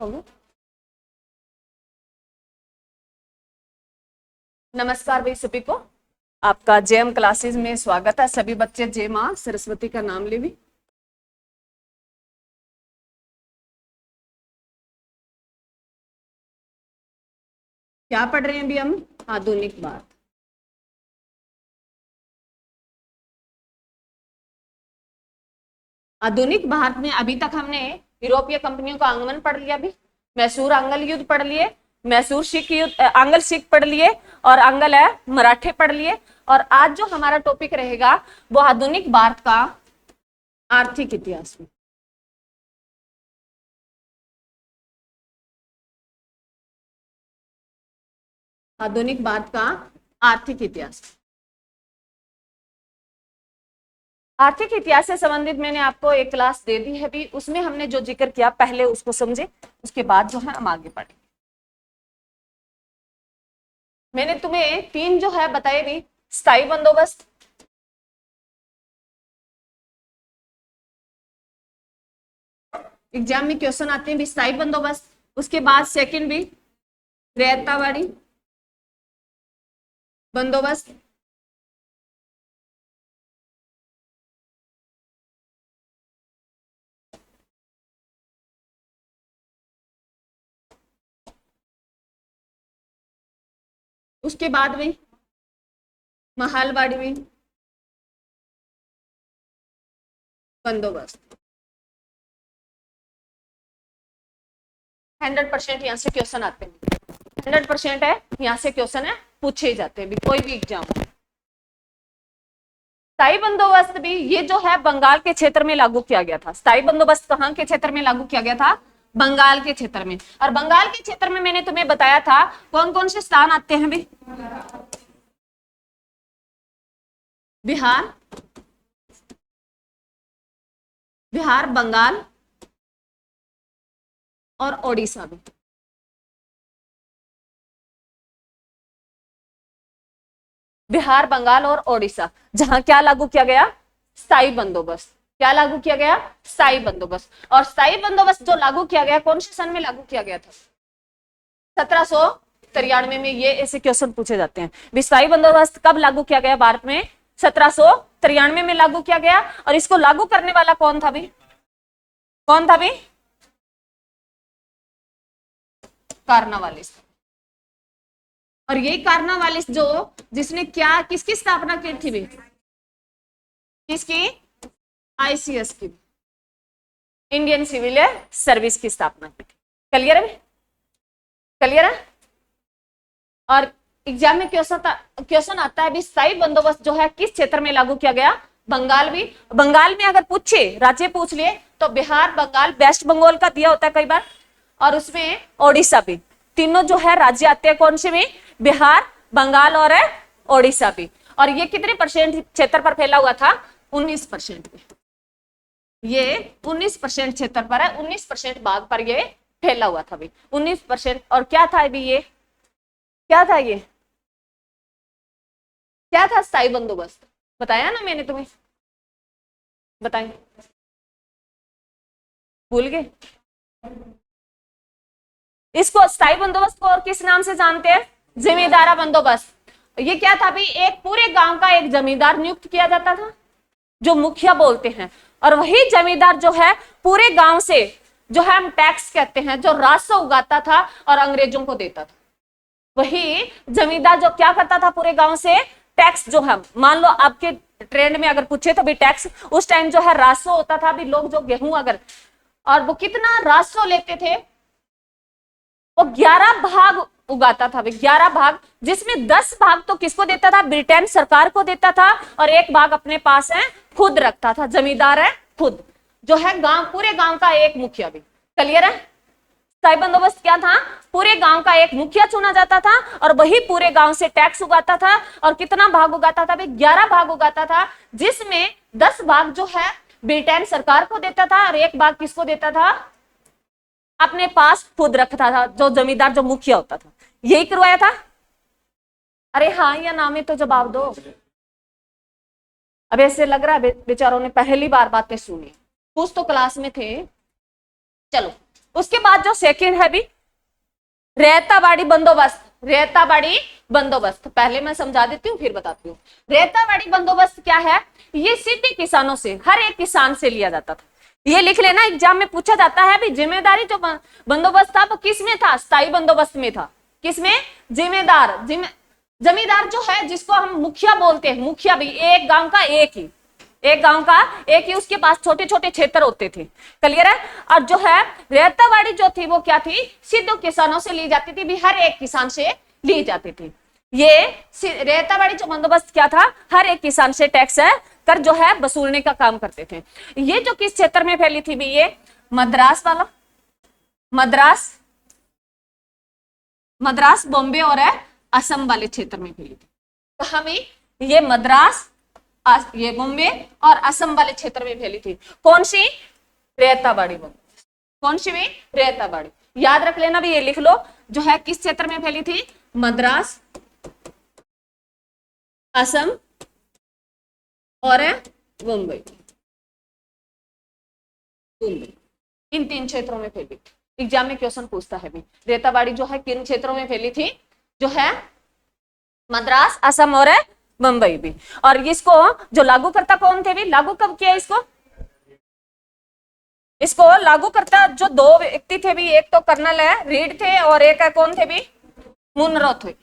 हो गया। नमस्कार भाई सभी को, आपका जेएम क्लासेस में स्वागत है। सभी बच्चे जय मां सरस्वती का नाम ले भी। क्या पढ़ रहे हैं अभी हम? आधुनिक भारत। आधुनिक भारत में अभी तक हमने यूरोपीय कंपनियों का आगमन पढ़ लिया, भी मैसूर आंग्ल युद्ध पढ़ लिए, मैसूर सिख युद्ध, आंग्ल सिख पढ़ लिए, और आंग्ल है मराठे पढ़ लिए। और आज जो हमारा टॉपिक रहेगा वो आधुनिक भारत का आर्थिक इतिहास में। आधुनिक भारत का आर्थिक इतिहास। आर्थिक इतिहास से संबंधित मैंने आपको एक क्लास दे दी है भी, उसमें हमने जो जिक्र किया पहले उसको समझे, उसके बाद जो है हम आगे पढ़ेंगे। मैंने तुम्हें तीन जो है बताए भी, स्थायी बंदोबस्त, एग्जाम में क्वेश्चन आते हैं भी स्थायी बंदोबस्त, उसके बाद सेकंड भी रियायतवाड़ी बंदोबस्त, उसके बाद भी महलवाड़ी भी बंदोबस्त। 100% यहाँ से क्वेश्चन आते हैं, 100% है यहाँ से क्वेश्चन है पूछे जाते हैं भी, कोई भी एग्जाम। स्थायी बंदोबस्त भी ये जो है बंगाल के क्षेत्र में लागू किया गया था। स्थायी बंदोबस्त कहाँ के क्षेत्र में लागू किया गया था? बंगाल के क्षेत्र में। और बंगाल के क्षेत्र में मैंने तुम्हें बताया था कौन कौन से स्थान आते हैं भी, बिहार, बिहार, बंगाल और ओडिशा भी। बिहार, बंगाल और ओडिशा, जहां क्या लागू किया गया? स्थायी बंदोबस्त। क्या लागू किया गया? स्थायी बंदोबस्त। और स्थायी बंदोबस्त जो लागू किया गया कौन से सन में लागू किया गया था? 1793 में। ये ऐसे क्वेश्चन पूछे जाते हैं। स्थायी बंदोबस्त कब लागू किया गया भारत में? 1793 में लागू किया गया। और इसको लागू करने वाला कौन था भी? कौन था भी? कार्नवालिस। और यही कार्नवालिस जो जिसने क्या किसकी स्थापना की थी भी? किसकी? आईसीएस की, इंडियन सिविल सर्विस की स्थापना की थी। क्लियर है? क्लियर है? और एग्जाम में क्वेश्चन आता है भी स्थायी बंदोबस्त जो है किस क्षेत्र में लागू किया गया? बंगाल भी। बंगाल में अगर पूछे, राज्य पूछ लिए तो बिहार, बंगाल, वेस्ट बंगाल का दिया होता है कई बार, और उसमें ओडिशा भी। तीनों जो है राज्य आते हैं कौन से में? बिहार, बंगाल और ओडिशा भी। और ये कितने परसेंट क्षेत्र पर फैला हुआ था? 19%। ये 19% क्षेत्र पर है, 19% भाग पर ये फैला हुआ था भी, 19%। और क्या था अभी ये? क्या था ये? क्या था स्थायी बंदोबस्त? बताया ना मैंने तुम्हें, बताएं, भूल गए? इसको स्थायी बंदोबस्त को और किस नाम से जानते हैं? जमींदारा बंदोबस्त। ये क्या था भी? एक पूरे गांव का एक जमींदार नियुक्त किया जाता था, जो मुखिया बोलते हैं। और वही जमींदार जो है पूरे गांव से, जो है हम टैक्स कहते हैं, जो राजस्व उगाता था और अंग्रेजों को देता था। वही जमींदार जो क्या करता था पूरे गांव से टैक्स, जो है मान लो आपके ट्रेंड में अगर पूछे तो भी टैक्स, उस टाइम जो है राजस्व होता था भी। लोग जो गेहूं अगर, और वो कितना राजस्व लेते थे? वो 11 भाग उगाता था, 11 भाग, जिसमें 10 भाग तो किसको देता था? ब्रिटेन सरकार को देता था, और एक भाग अपने पास है खुद रखता था। जमींदार है खुद, जो है गांव, पूरे गांव का एक मुखिया भी। क्लियर है? स्थायी बंदोबस्त क्या था? पूरे गांव का एक मुखिया चुना जाता था और वही पूरे गांव से टैक्स उगाता था। और कितना भाग उगाता था? 11 भाग उगाता था, जिसमें 10 भाग जो है ब्रिटेन सरकार को देता था और एक भाग किसको देता था? अपने पास खुद रखता था, जो जमींदार, जो मुखिया होता था। यही करवाया था? अरे हाँ या ना में तो जवाब दो। अब ऐसे लग रहा है बेचारों ने पहली बार बातें सुनी, कुछ तो क्लास में थे। चलो उसके बाद जो सेकंड है भी रेताबाड़ी बंदोबस्त। रेताबाड़ी बंदोबस्त पहले मैं समझा देती हूँ फिर बताती हूँ। रेताबाड़ी बंदोबस्त क्या है, ये सीधे किसानों से, हर एक किसान से लिया जाता था। ये लिख लेना, एग्जाम में पूछा जाता है भी जिम्मेदारी जो बंदोबस्त था वो किस में था, स्थायी बंदोबस्त में था। किसमें, जिम्मेदार, जमींदार जो है जिसको हम मुखिया बोलते हैं, मुखिया भी एक गांव का एक ही, उसके पास छोटे छोटे क्षेत्र होते थे। क्लियर है। और जो है रेताबाड़ी जो थी वो क्या थी, सीधे किसानों से ली जाती थी भी, हर एक किसान से ली जाती थी। ये रेताबाड़ी जो बंदोबस्त क्या था, हर एक किसान से टैक्स कर जो है वसूलने का काम करते थे। ये जो किस क्षेत्र में फैली थी भी, ये मद्रास वाला, मद्रास बॉम्बे और असम वाले क्षेत्र में फैली थी। कहां में, ये मद्रास, ये बॉम्बे और असम वाले क्षेत्र में फैली थी। कौन सी, रेताबाड़ी बंदोबस्त। कौन सी भी, रेताबाड़ी। याद रख लेना भी, ये लिख लो, जो है किस क्षेत्र में फैली थी, मद्रास, असम और मुंबई, इन 3 क्षेत्रों में फैली थी। एग्जाम में क्वेश्चन पूछता है भी, रेताबाड़ी जो है किन क्षेत्रों में फैली थी, जो है मद्रास, असम और मुंबई भी। और इसको जो लागू करता कौन थे भी, लागू कब किया इसको लागू करता जो 2 व्यक्ति थे भी, एक तो कर्नल रीड थे और एक कौन थे भी, मुनरो थे।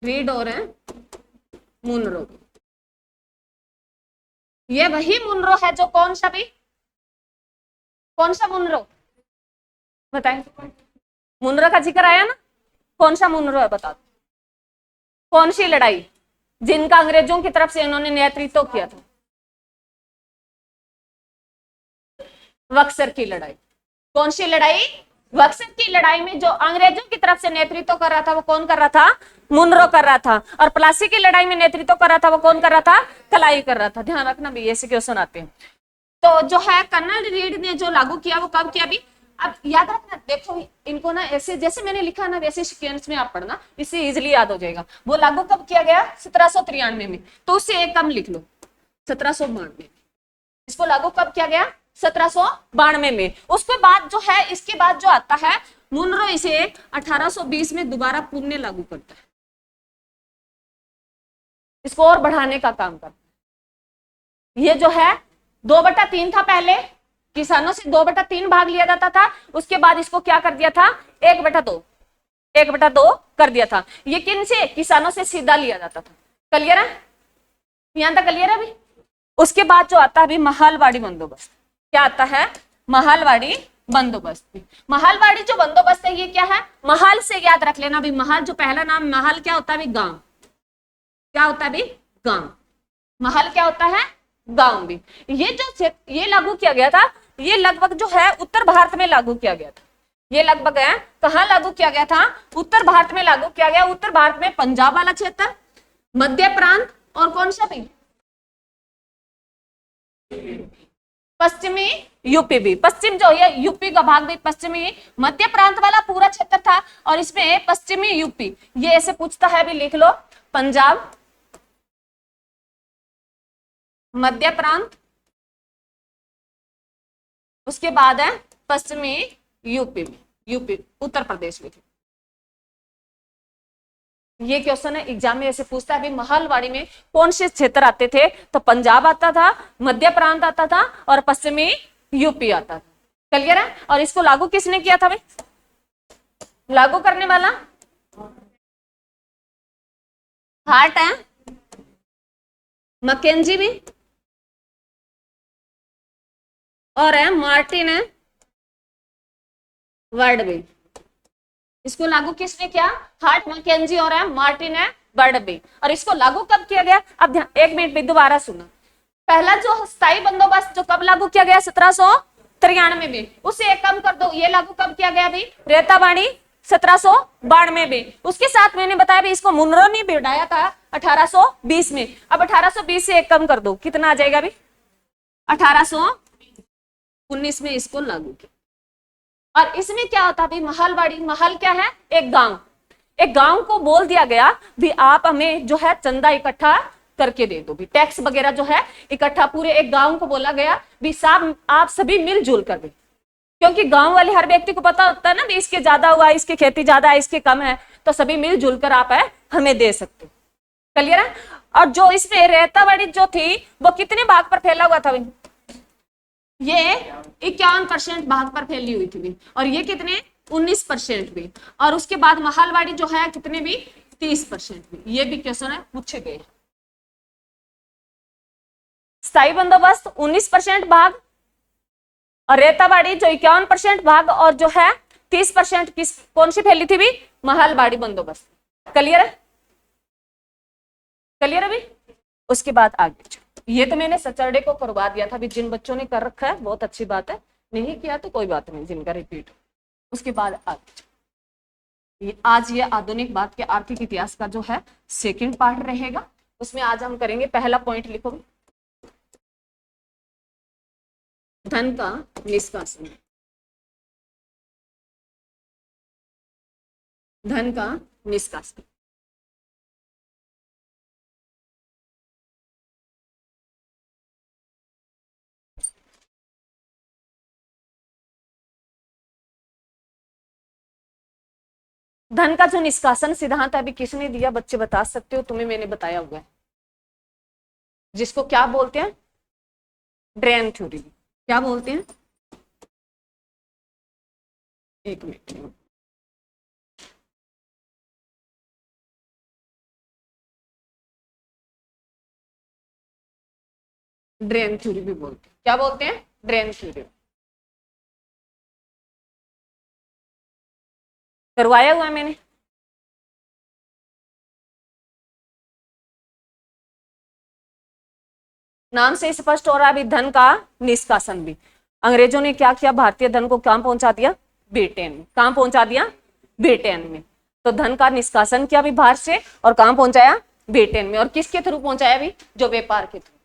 रीड और मुनरो। ये वही मुनरो है जो कौन सा मुनरो बताएं, मुनरो का जिक्र आया ना, कौन सा मुनरो है बता दो। कौन सी लड़ाई जिनका अंग्रेजों की तरफ से इन्होंने नेतृत्व किया था, बक्सर की लड़ाई। कौन सी लड़ाई, बक्सर की लड़ाई में जो अंग्रेजों की तरफ से नेतृत्व कर रहा था वो कौन कर रहा था, मुनरो कर रहा था। और प्लासी की लड़ाई में नेतृत्व कर रहा था वो कौन कर रहा था, कलाई कर रहा था। ध्यान रखना भी, ऐसे क्वेश्चन आते हैं। तो जो है कर्नल रीड ने जो लागू किया वो कब किया भी, अब याद रखना, देखो इनको ना ऐसे जैसे मैंने लिखा ना वैसे सीक्वेंस में आप पढ़ना, इससे इजिली याद हो जाएगा। वो लागू कब किया गया, 1793 में, तो उससे एक कम लिख लो, 1792। इसको लागू कब किया गया, 1792 में। उसके बाद जो है, इसके बाद जो आता है मुनरो, इसे 1820 में दोबारा पुनः लागू करता है, इसको और बढ़ाने का काम करता है। ये जो है 2/3 था पहले, किसानों से 2/3 भाग लिया जाता था। उसके बाद इसको क्या कर दिया था, 1/2 कर दिया था। ये किन से, किसानों से सीधा लिया जाता था। क्लियर है, यहां तक क्लियर है अभी। उसके बाद जो आता है अभी महालवाड़ी बंदोबस्त, क्या आता है, महालवाड़ी बंदोबस्त। महालवाड़ी जो बंदोबस्त है ये क्या है, महाल से याद रख लेना भी, महाल जो पहला नाम महाल क्या होता है भी, गांव। क्या होता है भी, गांव। महाल क्या होता है, गांव भी। ये लागू किया गया था, ये लगभग जो है उत्तर भारत में लागू किया गया था। ये लगभग है कहां लागू किया गया था, उत्तर भारत में लागू किया गया। उत्तर भारत में पंजाब वाला क्षेत्र, मध्य प्रांत और कौन सा भी, पश्चिमी यूपी भी। पश्चिम जो है यूपी का भाग भी पश्चिमी, मध्य प्रांत वाला पूरा क्षेत्र था और इसमें पश्चिमी यूपी। ये ऐसे पूछता है भी, लिख लो, पंजाब, मध्य प्रांत, उसके बाद है पश्चिमी यूपी उत्तर प्रदेश में। ये क्वेश्चन है एग्जाम में ऐसे पूछता है, महालवाड़ी में कौन से क्षेत्र आते थे, तो पंजाब आता था, मध्य प्रांत आता था और पश्चिमी यूपी आता था। क्लियर है। और इसको लागू किसने किया था भाई, लागू करने वाला हार्ट है, मैकेंजी भी और है मार्टिन है, वर्ड भी। इसको लागू किसने किया, हार्ट, मैकेंजी और है मार्टिन है, वर्ड भी। और इसको लागू कब किया गया, अब ध्यान 1 मिनट में दोबारा सुना। पहला जो स्थायी बंदोबस्त जो कब लागू किया गया, 1793 में, उसे एक कम कर दो। ये लागू कब किया गया भाई, रेताबाड़ी 1792 में। उसके साथ मैंने बताया भी इसको मुनरो ने बढ़ाया था 1820 में। अब 1820 से एक कम कर दो, कितना आ जाएगा भाई, 1819 में इसको लागू किया। और इसमें क्या होता है, महालवाड़ी, महल क्या है, एक गांव को बोल दिया गया भी आप हमें जो है चंदा इकट्ठा करके दे दो भी। टैक्स वगैरह जो है इकट्ठा पूरे एक गांव को बोला गया भी साहब आप सभी मिलजुल कर दे, क्योंकि गांव वाले हर व्यक्ति को पता होता है ना भी इसके ज्यादा हुआ, इसकी खेती ज्यादा है, इसके कम है, तो सभी मिलजुल कर आप है हमें दे सकते हो। क्लियर है। और जो इसमें रेतावाड़ी जो थी वो कितने भाग पर फैला हुआ था भाई, ये 51% भाग पर फैली हुई थी भी, और ये कितने 19% भी, और उसके बाद महालवाड़ी जो है कितने भी 30% भी। ये भी क्वेश्चन है पूछे गए। स्थायी बंदोबस्त 19% भाग, और रेतावाड़ी जो 51% भाग, और जो है 30% किस कौन सी फैली थी भी, महालवाड़ी बंदोबस्त। क्लियर है, क्लियर है भी। उसके बाद आगे ये तो मैंने सैटरडे को करवा दिया था भी, जिन बच्चों ने कर रखा है बहुत अच्छी बात है, नहीं किया तो कोई बात नहीं, जिनका रिपीट। उसके बाद आगे आज ये आधुनिक भारत के आर्थिक इतिहास का जो है सेकंड पार्ट रहेगा। उसमें आज हम करेंगे पहला पॉइंट लिखो, धन का निष्कासन। धन का निष्कासन। धन का जो निष्कासन सिद्धांत अभी किसने दिया बच्चे बता सकते हो? तुम्हें मैंने बताया हुआ है, जिसको क्या बोलते हैं, ड्रेन थ्योरी। क्या बोलते हैं, एक मिनट, ड्रेन थ्योरी भी बोलते हैं। क्या बोलते हैं, ड्रेन थ्योरी। करवाया हुआ है मैंने। नाम से स्पष्ट हो रहा है अभी, धन का निष्कासन भी। अंग्रेजों ने क्या किया, भारतीय धन को कहां पहुंचा दिया, ब्रिटेन में। कहां पहुंचा दिया, ब्रिटेन में। तो धन का निष्कासन किया भी बाहर से, और कहां पहुंचाया, ब्रिटेन में। और किसके थ्रू पहुंचाया भी, जो व्यापार के थ्रू।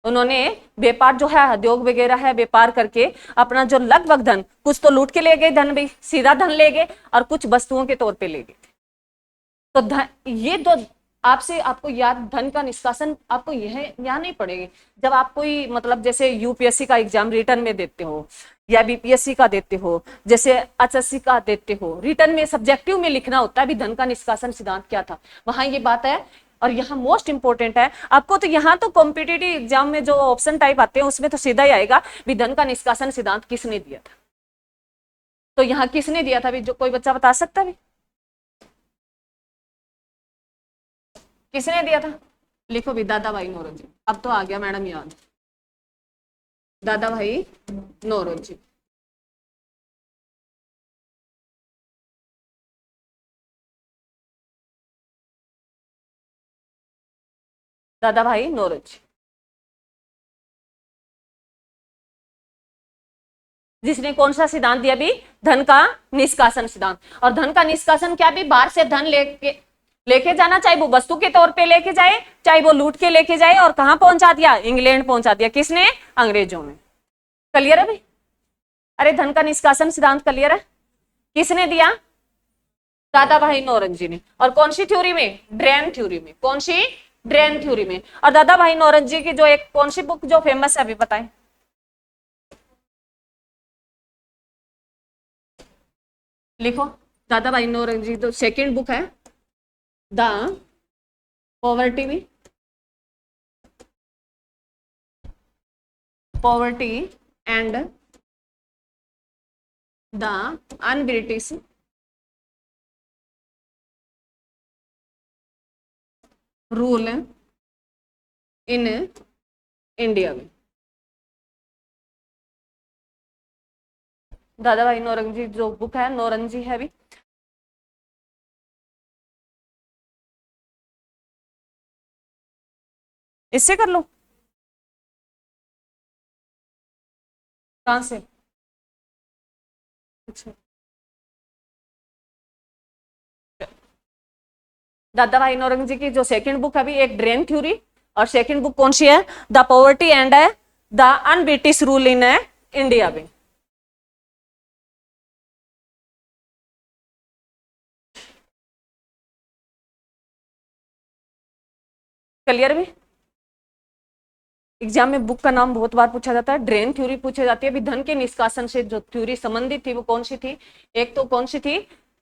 उन्होंने व्यापार जो है, उद्योग वगैरह है, व्यापार करके अपना जो लगभग धन, कुछ तो लूट के ले गए धन भी, सीधा धन ले गए, और कुछ वस्तुओं के तौर पे ले गए। तो धन, ये दो आपसे आपको याद, धन का निष्कासन आपको यह यहाँ नहीं पड़ेगी। जब आप कोई मतलब जैसे यूपीएससी का एग्जाम रिटर्न में देते हो, या बीपीएससी का देते हो, जैसे एचएससी का देते हो, रिटर्न में सब्जेक्टिव में लिखना होता है भी धन का निष्कासन सिद्धांत क्या था, वहां ये बात है। और यहाँ मोस्ट इंपोर्टेंट है आपको, तो यहाँ तो कॉम्पिटिटिव एग्जाम में जो ऑप्शन टाइप आते हैं उसमें तो सीधा ही आएगा भी धन का निष्कासन सिद्धांत किसने दिया था। तो यहाँ किसने दिया था भी, जो कोई बच्चा बता सकता है, किसने दिया था? लिखो भी, दादा भाई नौरोजी। अब तो आ गया मैडम याद, दादा भाई नौरोजी। दादा भाई नौरोजी, जिसने कौन सा सिद्धांत दिया भी, धन का निष्कासन सिद्धांत। और धन का निष्कासन क्या भी, बाहर से धन लेके जाना, चाहे वो वस्तु के तौर पे लेके जाए, चाहे वो लूट के लेके जाए, और कहां पहुंचा दिया, इंग्लैंड पहुंचा दिया। किसने, अंग्रेजों ने। क्लियर है भाई? अरे धन का निष्कासन सिद्धांत क्लियर है, किसने दिया, दादा भाई नौरोजी ने। और कौन सी थ्योरी में, ड्रेन थ्योरी में। कौन सी, ड्रेन थ्योरी में। और दादा भाई नौरोजी की जो एक कौन सी बुक जो फेमस है अभी बताएं, लिखो। दादा भाई नौरोजी तो सेकंड बुक है, द पॉवर्टी भी, poverty and the un British rule in India में। दादा भाई नौरंगी जो बुक है, नौरंजी है भी, इससे कर लो। कहां से, अच्छा, दादा भाई नौरंगी की जो सेकंड बुक है अभी, एक ड्रेन थ्योरी, और सेकंड बुक कौन सी है, the poverty and the un British rule in India में। क्लियर भी? एग्जाम में बुक का नाम बहुत बार पूछा जाता है, ड्रेन थ्योरी पूछी जाती है। अभी धन के निष्कासन से जो थ्योरी संबंधित थी वो कौन सी थी? एक तो कौन सी थी?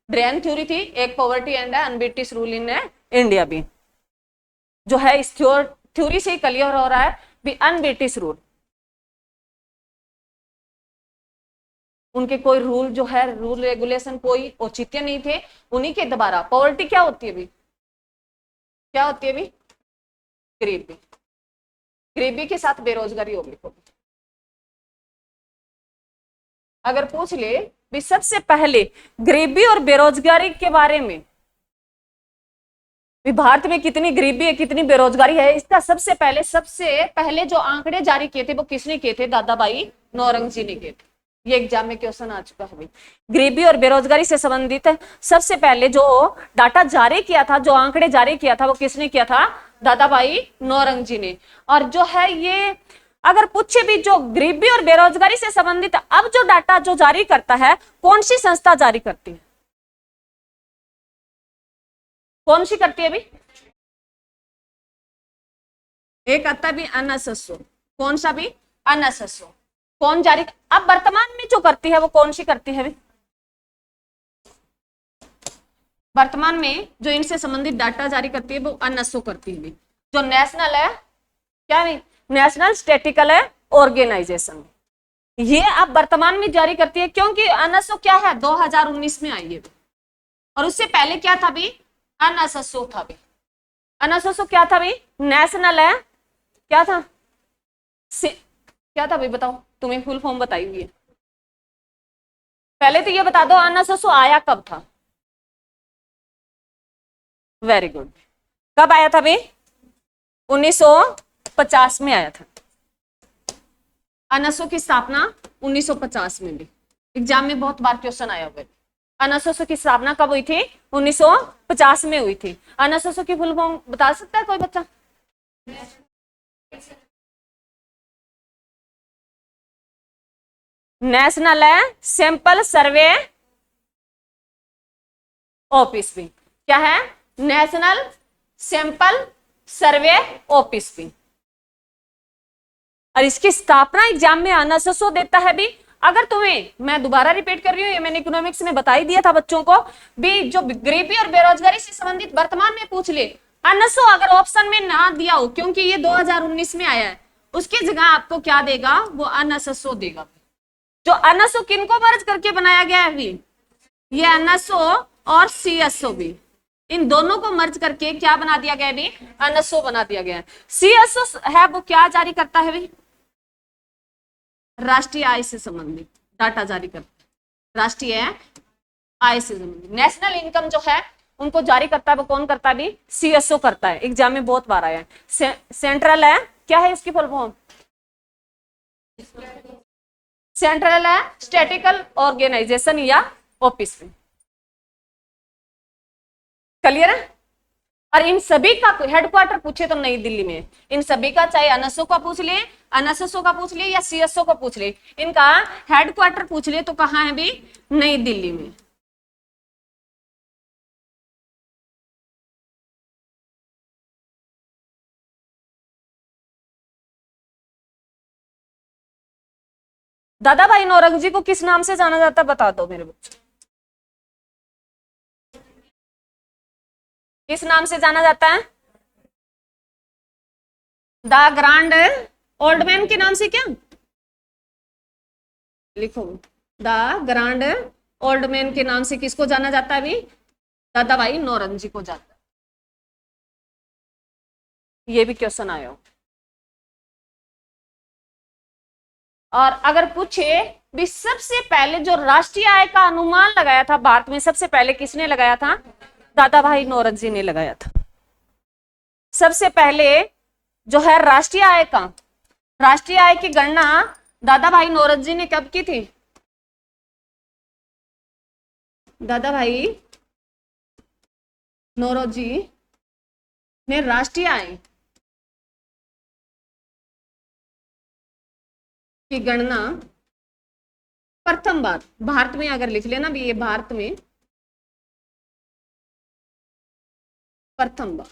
ड्रेन थ्योरी थी, एक poverty and un-British rule in India भी जो है इस थ्योरी से क्लियर हो रहा है भी अनब्रिटिश रूल, उनके कोई रूल जो है रूल रेगुलेशन कोई औचित्य नहीं थे, उन्हीं के द्वारा। पॉवर्टी क्या होती है भी? क्या होती है भी? गरीबी। गरीबी के साथ बेरोजगारी होगी। अगर पूछ ले भी सबसे पहले गरीबी और बेरोजगारी के बारे में, भारत में कितनी गरीबी है कितनी बेरोजगारी है, इसका सबसे पहले जो आंकड़े जारी किए थे वो किसने किए थे? दादा भाई नौरंगी ने किए थे। ये एग्जाम में क्वेश्चन आ चुका है। गरीबी और बेरोजगारी से संबंधित सबसे पहले जो डाटा जारी किया था, जो आंकड़े जारी किया था वो किसने किया था? दादा भाई नौरंगी ने। और जो है ये अगर पूछे भी जो गरीबी और बेरोजगारी से संबंधित अब जो डाटा जो जारी करता है कौन सी संस्था जारी करती है? कौन सी करती है भी? एक आता भी एनएसएसओ। कौन सा भी? एनएसएसओ। कौन जारी? अब वर्तमान में जो करती है वो कौन सी करती है भी? वर्तमान में जो इनसे संबंधित डाटा जारी करती है वो एनएसओ करती है भी। जो नेशनल है क्या नहीं? नेशनल स्टैटिस्टिकल ऑर्गेनाइजेशन, ये अब वर्तमान में जारी करती है क्योंकि एनएसओ क्या है 2019 में आई है। और उससे पहले क्या था भी? एनएसएसओ था भी। एनएसएसओ क्या था भी? नेशनल है क्या था? क्या था भाई बताओ, तुम्हें फुल फॉर्म बताई हुई है। पहले तो ये बता दो एनएसएसओ आया कब था? Very good. कब आया था भाई? 1950 में आया था। एनएसओ की स्थापना 1950 में भी एग्जाम में बहुत बार क्वेश्चन आया हुआ है। एनएसएसओ की स्थापना कब हुई थी? 1950 में हुई थी। एनएसएसओ की फुल फॉर्म बता सकता है कोई बच्चा? नेशनल है सैंपल सर्वे ऑफिस भी। क्या है? नेशनल सैंपल सर्वे ऑफिस भी। और इसकी स्थापना एग्जाम में एनएसएसओ देता है भी। अगर तुम्हें, मैं दोबारा रिपीट कर रही हूँ, ये मैंने इकोनॉमिक्स में बता ही दिया था बच्चों को भी, जो गरीबी और बेरोजगारी से संबंधित वर्तमान में पूछ ले, एनएसओ अगर ऑप्शन में ना दिया हो क्योंकि ये 2019 में आया है, उसकी जगह आपको क्या देगा? वो एनएसएसओ देगा। जो एनएसओ किनको मर्ज करके बनाया गया है भी? ये एनएसओ और सीएसओ भी, इन दोनों को मर्ज करके क्या बना दिया गया भी? एनएसओ बना दिया गया है। सीएसओ है वो क्या जारी करता है भी? राष्ट्रीय आय से संबंधित डाटा जारी करता है। राष्ट्रीय आय से संबंधित नेशनल इनकम जो है उनको जारी करता है वो कौन करता है भी? सीएसओ करता है। एग्जाम में बहुत बार आया है। सेंट्रल है क्या है इसकी फुल फॉर्म? सेंट्रल है स्टैटिस्टिकल ऑर्गेनाइजेशन या ऑफिस में। क्लियर है? और इन सभी का हेडक्वार्टर पूछे तो नई दिल्ली में, इन सभी का चाहे एनएसओ का पूछ ले, एनएसएसओ का पूछ ले या सीएसओ का पूछ ले, इनका हेडक्वार्टर पूछ ले तो कहां है भी? नई दिल्ली में। दादा भाई नौरंगी को किस नाम से जाना जाता है बता दो मेरे बच्चों। किस नाम से जाना जाता है? द ग्रांड ओल्ड मैन के नाम से। क्या लिखो? द ग्रांड ओल्ड मैन के नाम से किसको जाना जाता है अभी? दादा भाई नौरंगी को जाता है। ये भी क्वेश्चन आया हो। और अगर पूछे भी सबसे पहले जो राष्ट्रीय आय का अनुमान लगाया था भारत में, सबसे पहले किसने लगाया था? दादा भाई नौरंगी ने लगाया था। सबसे पहले जो है राष्ट्रीय आय का, राष्ट्रीय आय की गणना दादा भाई नौरंगी ने कब की थी? दादा भाई नौरोजी ने राष्ट्रीय आय की गणना प्रथम बार भारत में, अगर लिख लेना भी ये भारत में प्रथम बार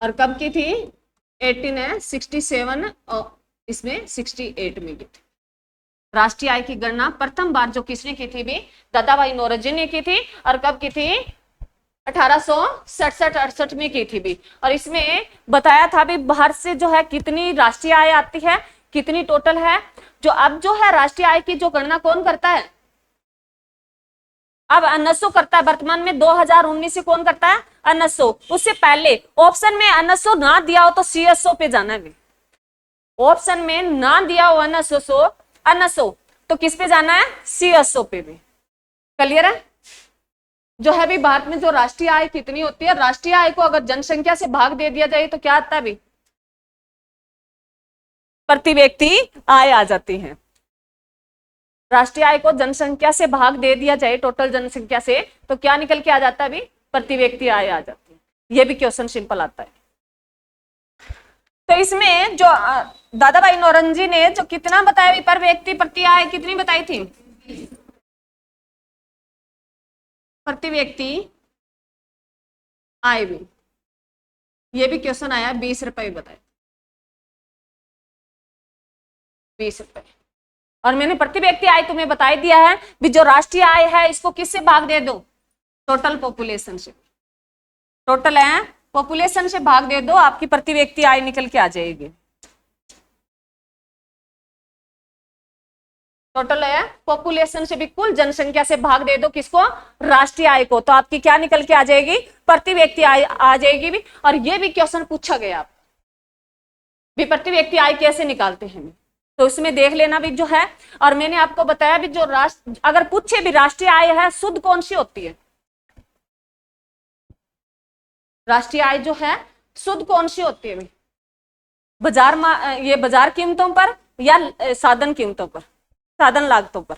और कब की थी? 1867 और इसमें 68 में की थी। राष्ट्रीय आय की गणना प्रथम बार जो किसने की थी भी? दादाभाई नौरोजी ने की थी। और कब की थी? 1867-68 में की थी भी। और इसमें बताया था भी बाहर से जो है कितनी राष्ट्रीय आय आती है, कितनी टोटल है। जो अब जो है राष्ट्रीय आय की जो गणना कौन करता है? अब एनएसओ करता है। वर्तमान में 2019 से कौन करता है? एनएसओ। उससे पहले ऑप्शन में एनएसओ ना दिया हो तो सीएसओ पे जाना है। ऑप्शन में ना दिया हो एनएसओ तो किस पे जाना है? सीएसओ पे भी। क्लियर है? जो है भी भारत में जो राष्ट्रीय आय कितनी होती है, राष्ट्रीय आय को अगर जनसंख्या से भाग दे दिया जाए तो क्या आता है भी? प्रति व्यक्ति आय आ जाती है। राष्ट्रीय आय को जनसंख्या से भाग दे दिया जाए टोटल जनसंख्या से तो क्या निकल के आ जाता है भी? प्रति व्यक्ति आय आ जाती है। ये भी क्वेश्चन सिंपल आता है। तो इसमें जो दादाभाई नौरोजी ने जो कितना बताया पर व्यक्ति प्रति आय कितनी बताई थी? प्रति व्यक्ति आय भी, ये भी क्वेश्चन आया, 20 रुपए बताए, 20 रुपए। और मैंने प्रति व्यक्ति आय तुम्हें बता दिया है भी जो राष्ट्रीय आय है इसको किससे भाग दे दो? टोटल पॉपुलेशन से। टोटल है पॉपुलेशन से भाग दे दो, आपकी प्रति व्यक्ति आय निकल के आ जाएगी। टोटल है पॉपुलेशन से भी कुल जनसंख्या से भाग दे दो किसको? राष्ट्रीय आय को, तो आपकी क्या निकल के आ जाएगी? प्रति व्यक्ति आय आ जाएगी भी। और ये भी क्वेश्चन पूछा गया आप भी प्रति व्यक्ति आय कैसे निकालते हैं, तो उसमें देख लेना भी जो है। और मैंने आपको बताया भी जो अगर पूछे भी राष्ट्रीय आय है शुद्ध कौन सी होती है? राष्ट्रीय आय जो है शुद्ध कौन सी होती है? बाजार ये बाजार कीमतों पर या साधन कीमतों पर, साधन लागतों पर?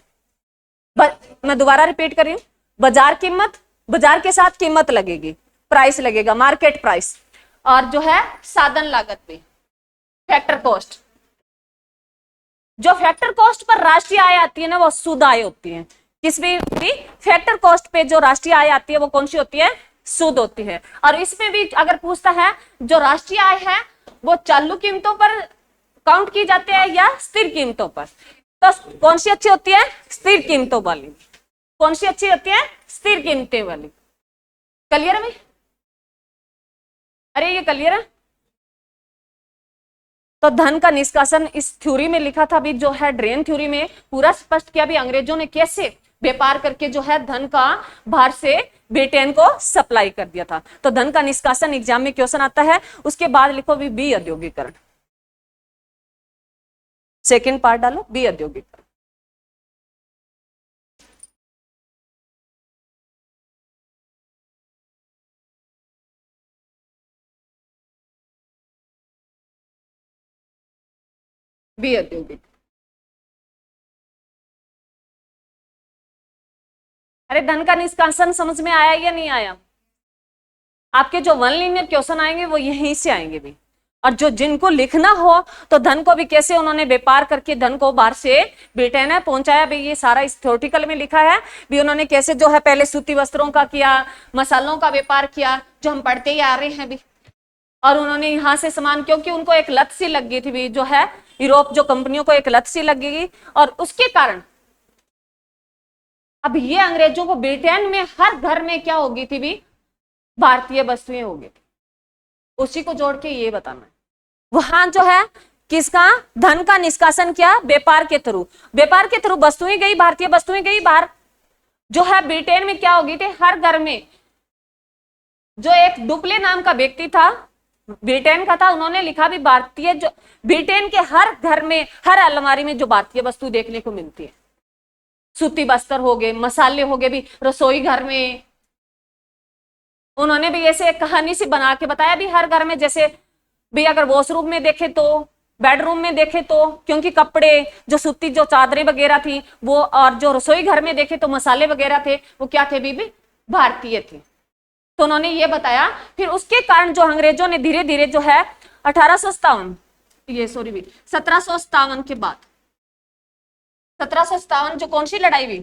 मैं दोबारा रिपीट कर रही हूं, बाजार कीमत, बाजार के साथ कीमत लगेगी, प्राइस लगेगा, मार्केट प्राइस। और जो है साधन लागत भी, फैक्टर कॉस्ट। जो फैक्टर कॉस्ट पर राष्ट्रीय आय आती है ना वो शुद्ध आय होती है। किस भी फैक्टर कॉस्ट पे जो राष्ट्रीय आय आती है वो कौन सी होती है? शुद्ध होती है। और इसमें भी अगर पूछता है जो राष्ट्रीय आय है वो चालू कीमतों पर काउंट की जाती है या स्थिर कीमतों पर, तो कौन सी अच्छी होती है? स्थिर कीमतों वाली। कौन सी अच्छी होती है? स्थिर कीमतें वाली। क्लियर है भाई? अरे ये क्लियर है? तो धन का निष्कासन इस थ्योरी में लिखा था भी जो है ड्रेन थ्योरी में पूरा स्पष्ट किया भी अंग्रेजों ने कैसे व्यापार करके जो है धन का बाहर से ब्रिटेन को सप्लाई कर दिया था। तो धन का निष्कासन एग्जाम में क्वेश्चन आता है। उसके बाद लिखो भी बी औद्योगिकरण, सेकेंड पार्ट डालो बी औद्योगिकरण। बी औद्योगिक। अरे धन का निष्कासन समझ में आया या नहीं आया? आपके जो वन लाइनर क्वेश्चन आएंगे वो यहीं से आएंगे भी। और जो जिनको लिखना हो तो धन को भी कैसे उन्होंने व्यापार करके धन को बाहर से ब्रिटेन में पहुंचाया भी, ये सारा इस थ्योरेटिकल में लिखा है भी। उन्होंने कैसे जो है पहले सूती वस्त्रों का किया, मसालों का व्यापार किया, जो हम पढ़ते ही आ रहे हैं भी। और उन्होंने यहाँ से सामान, क्योंकि उनको एक लत सी लग गई थी भी जो है यूरोप जो कंपनियों को एक लत सी लग गई, और उसके कारण अब ये अंग्रेजों को ब्रिटेन में हर घर में क्या होगी थी भी? भारतीय वस्तुएं होगी। उसी को जोड़ के ये बताना है। वहां जो है किसका धन का निष्कासन किया? व्यापार के थ्रू। व्यापार के थ्रू वस्तुएं गई, भारतीय वस्तुएं गई बाहर। जो है ब्रिटेन में क्या होगी थी? हर घर में जो एक डुप्ले नाम का व्यक्ति था, ब्रिटेन का था, उन्होंने लिखा भी भारतीय, जो ब्रिटेन के हर घर में हर अलमारी में जो भारतीय वस्तु देखने को मिलती है, सूती वस्त्र हो गए, मसाले हो गए भी, रसोई घर में उन्होंने भी ऐसे एक कहानी से बना के बताया भी हर घर में, जैसे भी अगर वॉशरूम में देखे तो, बेडरूम में देखे तो, क्योंकि कपड़े जो सूती जो चादरें वगैरह थी वो, और जो रसोई घर में देखे तो मसाले वगैरह थे वो क्या थे भी भारतीय थे। तो उन्होंने ये बताया। फिर उसके कारण जो अंग्रेजों ने धीरे धीरे जो है 1757 के बाद 1757 जो कौन सी लड़ाई हुई?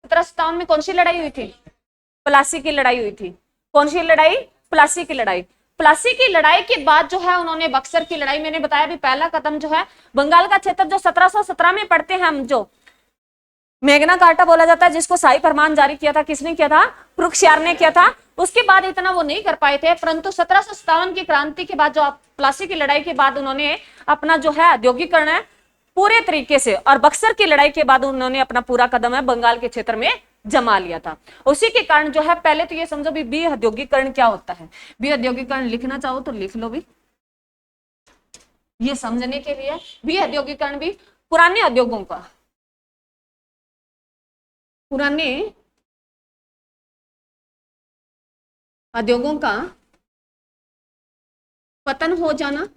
1757 में कौन सी लड़ाई हुई थी? प्लासी की लड़ाई हुई थी। कौन सी लड़ाई? प्लासी की लड़ाई। प्लासी की लड़ाई के बाद जो है उन्होंने बक्सर की लड़ाई, मैंने बताया भी पहला कदम जो है बंगाल का क्षेत्र जो 1717 में पढ़ते हैं हम, जो मेघना कार्टा बोला जाता है, जिसको शाही फरमान जारी किया था, किसने किया था? क्रुक्सयार ने किया था। उसके बाद इतना वो नहीं कर पाए थे, परंतु 1757 की क्रांति के बाद, जो प्लासी की लड़ाई के बाद उन्होंने अपना जो है औद्योगिकरण है पूरे तरीके से, और बक्सर की लड़ाई के बाद उन्होंने अपना पूरा कदम है बंगाल के क्षेत्र में जमा लिया था। उसी के कारण जो है, पहले तो ये समझो भी औद्योगिकरण क्या होता है। भी औद्योगिकरण लिखना चाहो तो लिख लो भी, ये समझने के लिए। भी औद्योगिकरण भी पुराने उद्योगों का, पुराने उद्योगों का पतन हो जाना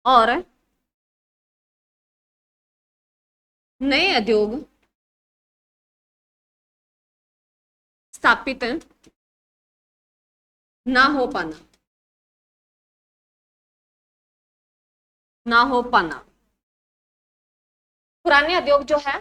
और नए उद्योग स्थापित ना हो पाना, ना हो पाना। पुराने उद्योग जो है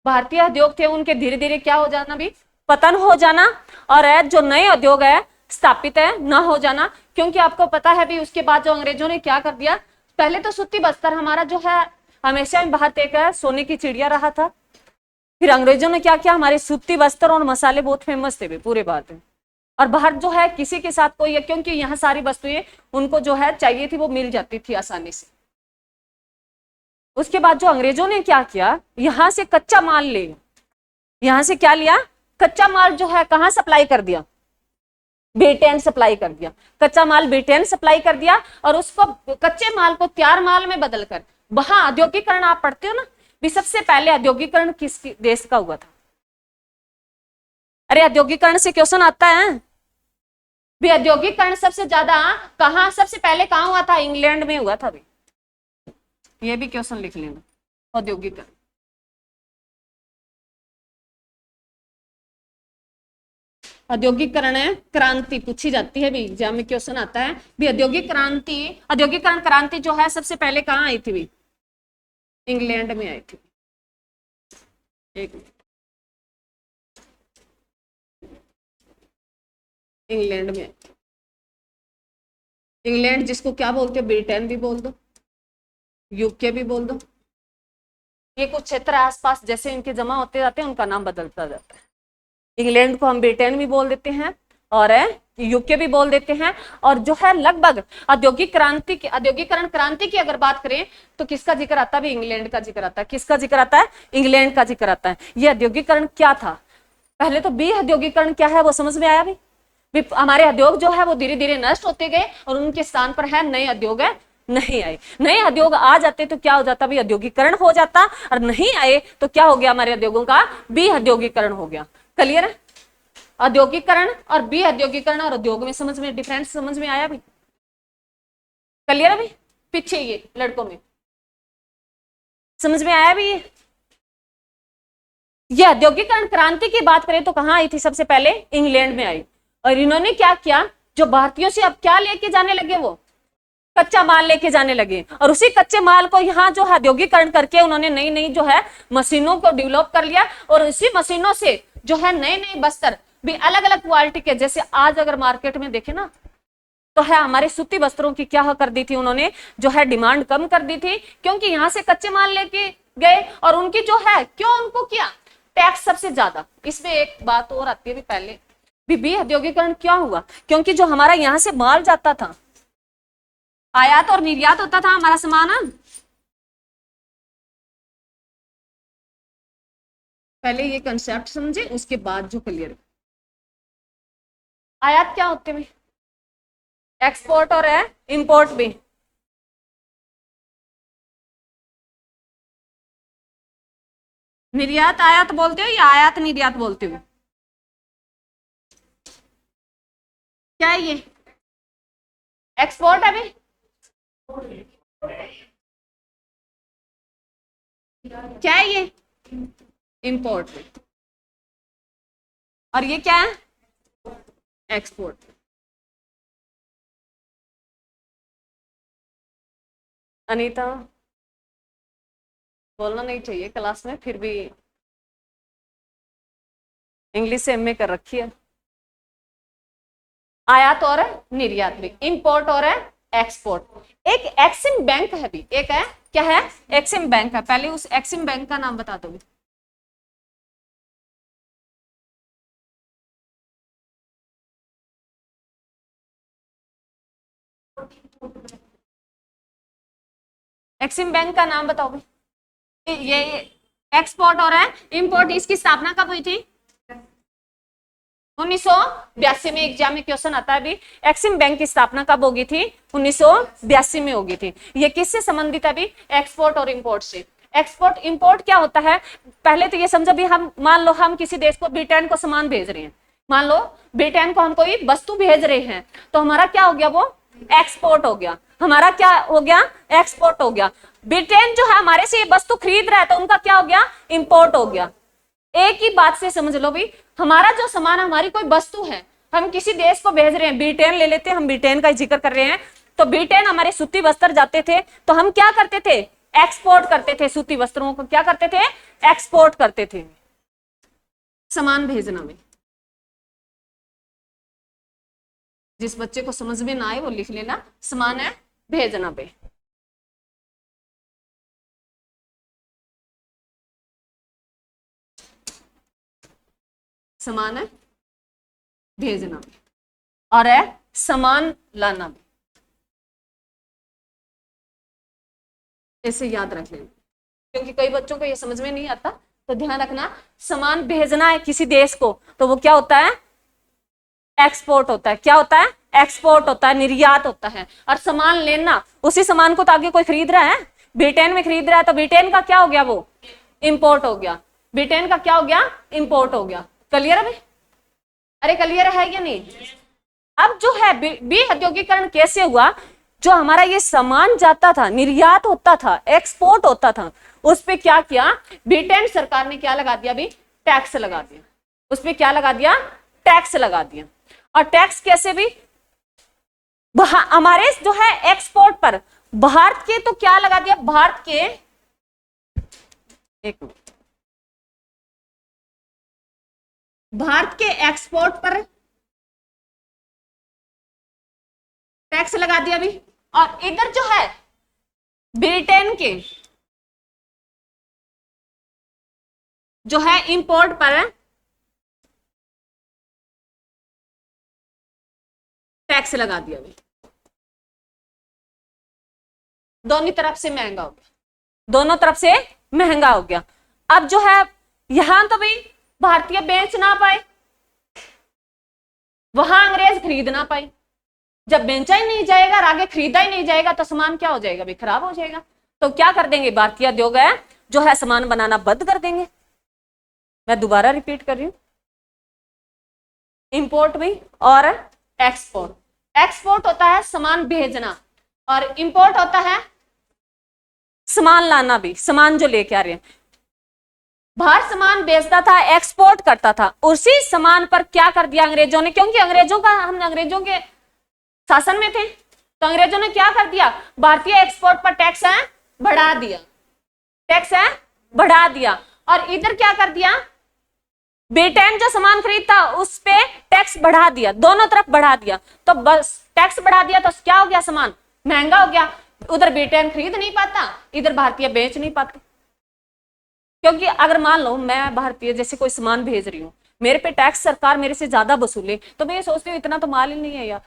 भारतीय उद्योग थे, उनके धीरे धीरे क्या हो जाना भी, पतन हो जाना, और जो नए उद्योग है स्थापित है ना हो जाना। क्योंकि आपको पता है भी उसके बाद जो अंग्रेजों ने क्या कर दिया, पहले तो सूती बस्तर हमारा जो है हमेशा भारत एक सोने की चिड़िया रहा था। फिर अंग्रेजों ने क्या किया, हमारे सूती वस्त्र और मसाले बहुत फेमस थे पूरे भारत में, और बाहर जो है किसी के साथ कोई, क्योंकि यहाँ सारी वस्तुएं उनको जो है चाहिए थी वो मिल जाती थी आसानी से। उसके बाद जो अंग्रेजों ने क्या किया, यहां से कच्चा माल ले, यहां से क्या लिया, कच्चा माल जो है कहां सप्लाई कर दिया, ब्रिटेन सप्लाई कर दिया। कच्चा माल ब्रिटेन सप्लाई कर दिया, और उसको कच्चे माल को तैयार माल में बदलकर वहां औद्योगिकरण, आप पढ़ते हो ना भी, सबसे पहले औद्योगिकरण किस देश का हुआ था? अरे औद्योगिकरण से क्वेश्चन आता है भी, औद्योगिकरण सबसे ज्यादा कहां, सबसे पहले कहां हुआ था? इंग्लैंड में हुआ था भी, ये भी क्वेश्चन लिख लेना। औद्योगिकरण, औद्योगिकरण है क्रांति पूछी जाती है भी एग्जाम में, क्वेश्चन आता है भी औद्योगिक क्रांति, औद्योगिकरण क्रांति जो है सबसे पहले कहां आई थी भी? इंग्लैंड में आई थी। एक इंग्लैंड में आई थी। इंग्लैंड जिसको क्या बोलते हो, ब्रिटेन भी बोल दो, यूके भी बोल दो, ये कुछ क्षेत्र आसपास जैसे इनके जमा होते जाते हैं उनका नाम बदलता जाता है। इंग्लैंड को हम ब्रिटेन भी बोल देते हैं और यूके भी बोल देते हैं। और जो है लगभग औद्योगिक क्रांति की, औद्योगिकरण क्रांति की अगर बात करें तो किसका जिक्र आता है? इंग्लैंड का जिक्र आता है। किसका जिक्र आता है? इंग्लैंड का जिक्र आता है। ये औद्योगिकरण क्या था? पहले तो बी औद्योगिकरण क्या है वो समझ में आया भी हमारे उद्योग जो है वो धीरे धीरे नष्ट होते गए और उनके स्थान पर है नए उद्योग है नहीं आए। नए उद्योग आ जाते तो क्या हो जाता भी औद्योगिकरण हो जाता, और नहीं आए तो क्या हो गया हमारे उद्योगों का बी औद्योगिकरण हो गया। क्लियर है? औद्योगिकरण और बी औद्योगिकरण और उद्योग में समझ में डिफरेंस समझ में आया भी? क्लियर है भी? पीछे ये लड़कों में समझ में आया भी? ये औद्योगिकरण क्रांति की बात करें तो कहां आई थी? सबसे पहले इंग्लैंड में आई। और इन्होंने क्या किया, जो भारतीयों से अब क्या लेके जाने लगे, वो कच्चा माल लेके जाने लगे, और उसी कच्चे माल को यहाँ जो है औद्योगिकरण करके उन्होंने नई नई जो है मशीनों को डेवलप कर लिया, और इसी मशीनों से जो है नए नए वस्त्र भी अलग अलग क्वालिटी के, जैसे आज अगर मार्केट में देखे ना तो है हमारे सूती वस्त्रों की क्या कर दी थी उन्होंने, जो है डिमांड कम कर दी थी, क्योंकि यहाँ से कच्चे माल लेके गए और उनकी जो है क्यों उनको किया टैक्स सबसे ज्यादा। इसमें एक बात और आती है भी, पहले भी औद्योगिकरण क्या हुआ, क्योंकि जो हमारा यहाँ से माल जाता था, आयात और निर्यात होता था हमारा सामान, पहले ये कंसेप्ट समझे उसके बाद जो क्लियर। आयात क्या होते हैं? एक्सपोर्ट और है इंपोर्ट भी। निर्यात आयात बोलते हो या आयात निर्यात बोलते हो? क्या है ये? एक्सपोर्ट है भी? क्या है ये? इंपोर्ट। और ये क्या है? एक्सपोर्ट। अनीता बोलना नहीं चाहिए क्लास में, फिर भी इंग्लिश से एमए कर रखी है। आयात और निर्यात भी, इंपोर्ट और एक्सपोर्ट। एक एक्सिम बैंक है भी, एक है क्या है, एक्सिम बैंक है। पहले उस एक्सिम बैंक का नाम बता दो। एक्सिम बैंक का नाम बताओ भाई। ये एक्सपोर्ट और इंपोर्ट, इसकी स्थापना कब हुई थी? 1982 में एग्जाम में क्वेश्चन आता है भी, एक्सिम बैंक की स्थापना कब होगी थी? 1982 में होगी थी। ये किससे संबंधित है भी? एक्सपोर्ट और इंपोर्ट से। एक्सपोर्ट इंपोर्ट क्या होता है, पहले तो ये समझो भी, हम मान लो हम किसी देश को, ब्रिटेन को सामान भेज रहे हैं, मान लो ब्रिटेन को हम कोई वस्तु भेज रहे हैं, तो हमारा क्या हो गया, वो एक्सपोर्ट हो गया। हमारा क्या हो गया? एक्सपोर्ट हो गया। ब्रिटेन जो है हमारे से ये वस्तु खरीद रहा है, तो उनका क्या हो गया? इंपोर्ट हो गया। एक ही बात से समझ लो भी, हमारा जो सामान, हमारी कोई वस्तु है, हम किसी देश को भेज रहे हैं, ब्रिटेन ले लेते हैं, हम ब्रिटेन का जिक्र कर रहे हैं, तो ब्रिटेन हमारे सूती वस्त्र जाते थे, तो हम क्या करते थे? एक्सपोर्ट करते थे। सूती वस्त्रों को क्या करते थे? एक्सपोर्ट करते थे। सामान भेजना में, जिस बच्चे को समझ में ना आए वो लिख लेना, सामान है भेजना पे। सामान है भेजना में और है सामान लाना में। ऐसे याद रख लेना, क्योंकि कई बच्चों को ये समझ में नहीं आता, तो ध्यान रखना। सामान भेजना है किसी देश को, तो वो क्या होता है? एक्सपोर्ट होता है। क्या होता है? एक्सपोर्ट होता है, निर्यात होता है। और सामान लेना, उसी सामान को तो आगे कोई खरीद रहा है, ब्रिटेन में खरीद रहा है, तो ब्रिटेन का क्या हो गया? वो इंपोर्ट हो गया। ब्रिटेन का क्या हो गया? इंपोर्ट हो गया। क्लियर है भाई? अरे क्लियर है या नहीं? अब जो है बी औद्योगिकरण कैसे हुआ, जो हमारा ये सामान जाता था, निर्यात होता था, एक्सपोर्ट होता था, उस पे क्या किया ब्रिटेन सरकार ने? क्या लगा दिया भी? टैक्स लगा दिया। उस पे क्या लगा दिया? टैक्स लगा दिया। और टैक्स कैसे भी? हमारे जो है एक्सपोर्ट पर भारत के, तो क्या लगा दिया? भारत के, एक मिनट, भारत के एक्सपोर्ट पर टैक्स लगा दिया भी। और इधर जो है ब्रिटेन के जो है इंपोर्ट पर टैक्स लगा दिया भी। दोनों तरफ से महंगा हो गया, दोनों तरफ से महंगा हो गया। अब जो है यहां तो भाई भारतीय बेच ना पाए, वहां अंग्रेज खरीद ना पाए। जब बेचा ही नहीं जाएगा और आगे खरीदा ही नहीं जाएगा, तो सामान क्या हो जाएगा भाई? खराब हो जाएगा। तो क्या कर देंगे? भारतीय उद्योग है जो है सामान बनाना बंद कर देंगे। मैं दोबारा रिपीट कर रही हूं, इंपोर्ट भी और एक्सपोर्ट। एक्सपोर्ट होता है सामान भेजना, और इंपोर्ट होता है सामान लाना भी, सामान जो लेके आ रहे हैं। बाहर सामान बेचता था, एक्सपोर्ट करता था, उसी सामान पर क्या कर दिया अंग्रेजों ने? क्योंकि हम अंग्रेजों के शासन में थे, तो अंग्रेजों ने क्या कर दिया? भारतीय एक्सपोर्ट पर टैक्स है बढ़ा दिया, टैक्स है बढ़ा दिया। और इधर क्या कर दिया? ब्रिटेन जो सामान खरीदता उस पे टैक्स बढ़ा दिया, दोनों तरफ बढ़ा दिया। तो बस टैक्स बढ़ा दिया तो क्या हो गया? सामान महंगा हो गया। उधर ब्रिटेन खरीद नहीं पाता, इधर भारतीय बेच नहीं पाते। क्योंकि अगर मान लो मैं भारतीय जैसे कोई सामान भेज रही हूँ, मेरे पे टैक्स सरकार मेरे से ज्यादा वसूले, तो मैं ये सोचती हूँ इतना तो माल ही नहीं है यार,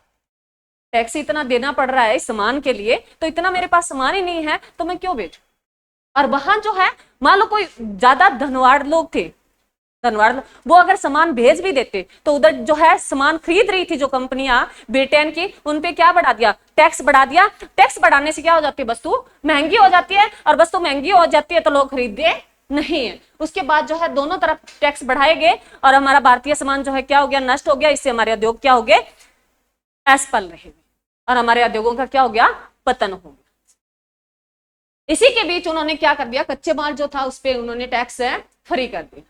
टैक्स इतना देना पड़ रहा है इस सामान के लिए, तो इतना मेरे पास सामान ही नहीं है, तो मैं क्यों बेचूं? और वहां जो है मान लो कोई ज्यादा धनवान लोग थे, धनवान, वो अगर सामान भेज भी देते, तो उधर जो है सामान खरीद रही थी जो कंपनियां ब्रिटेन की, उनपे क्या बढ़ा दिया? टैक्स बढ़ा दिया। टैक्स बढ़ाने से क्या हो जाती है? वस्तु महंगी हो जाती है, और वस्तु महंगी हो जाती है तो लोग खरीदते नहीं है। उसके बाद जो है दोनों तरफ टैक्स बढ़ाए गए, और हमारा भारतीय सामान जो है क्या हो गया? नष्ट हो गया। इससे हमारे उद्योग क्या हो गए? असफल रहे, और हमारे उद्योगों का क्या हो गया? पतन हो गया। इसी के बीच उन्होंने क्या कर दिया? कच्चे माल जो था उस पर उन्होंने टैक्स फ्री कर दिया,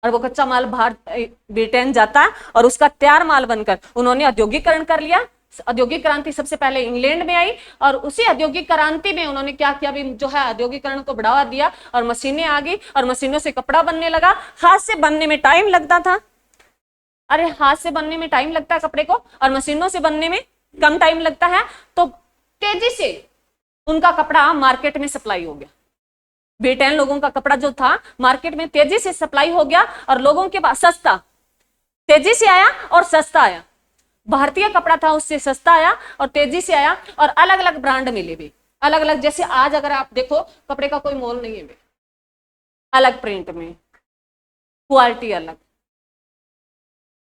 और वो कच्चा माल बाहर ब्रिटेन जाता, और उसका तैयार माल बनकर उन्होंने औद्योगिकरण कर लिया। औद्योगिक क्रांति सबसे पहले इंग्लैंड में आई, और उसी औद्योगिक क्रांति में उन्होंने क्या किया भी? जो है औद्योगिकरण को बढ़ावा दिया, और मशीनें आ गई, और मशीनों से कपड़ा बनने लगा। हाथ से बनने में टाइम लगता था, अरे हाथ से बनने में टाइम लगता है कपड़े को, और मशीनों से बनने में कम टाइम लगता है, तो तेजी से उनका कपड़ा मार्केट में सप्लाई हो गया। ब्रिटेन लोगों का कपड़ा जो था मार्केट में तेजी से सप्लाई हो गया, और लोगों के पास सस्ता, तेजी से आया और सस्ता आया। भारतीय कपड़ा था उससे सस्ता आया और तेजी से आया, और अलग अलग ब्रांड मिले भी, अलग अलग। जैसे आज अगर आप देखो कपड़े का कोई मोल नहीं है भी, अलग प्रिंट में, क्वालिटी अलग,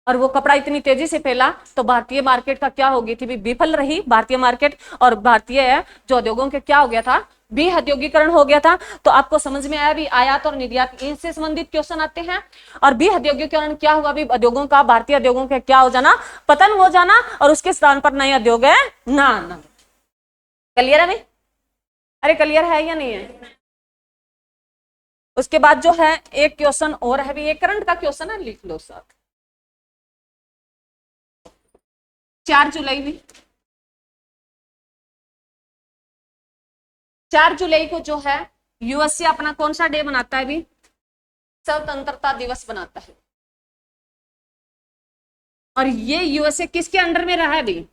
और वो कपड़ा इतनी तेजी से फैला तो भारतीय मार्केट का क्या हो गई थी, विफल रही भारतीय मार्केट। और भारतीय जो उद्योगों के क्या हो गया था, विहद्योगीकरण हो गया था। तो आपको समझ में आया भी, आयात और निर्यात इनसे संबंधित क्वेश्चन आते हैं। और विहद्योगीकरण क्या हुआ भी, उद्योगों का, भारतीय उद्योगों का क्या हो जाना, पतन हो जाना, और उसके स्थान पर नए उद्योग है ना आना। क्लियर है भाई? अरे क्लियर है या नहीं है? उसके बाद जो है एक क्वेश्चन और है भी, एक करंट का क्वेश्चन है, लिख लो साथ। 4 जुलाई में, 4 जुलाई को जो है यूएसए अपना कौन सा डे मनाता है भी, स्वतंत्रता दिवस बनाता है। और ये यूएसए किसके अंडर में रहा है भी,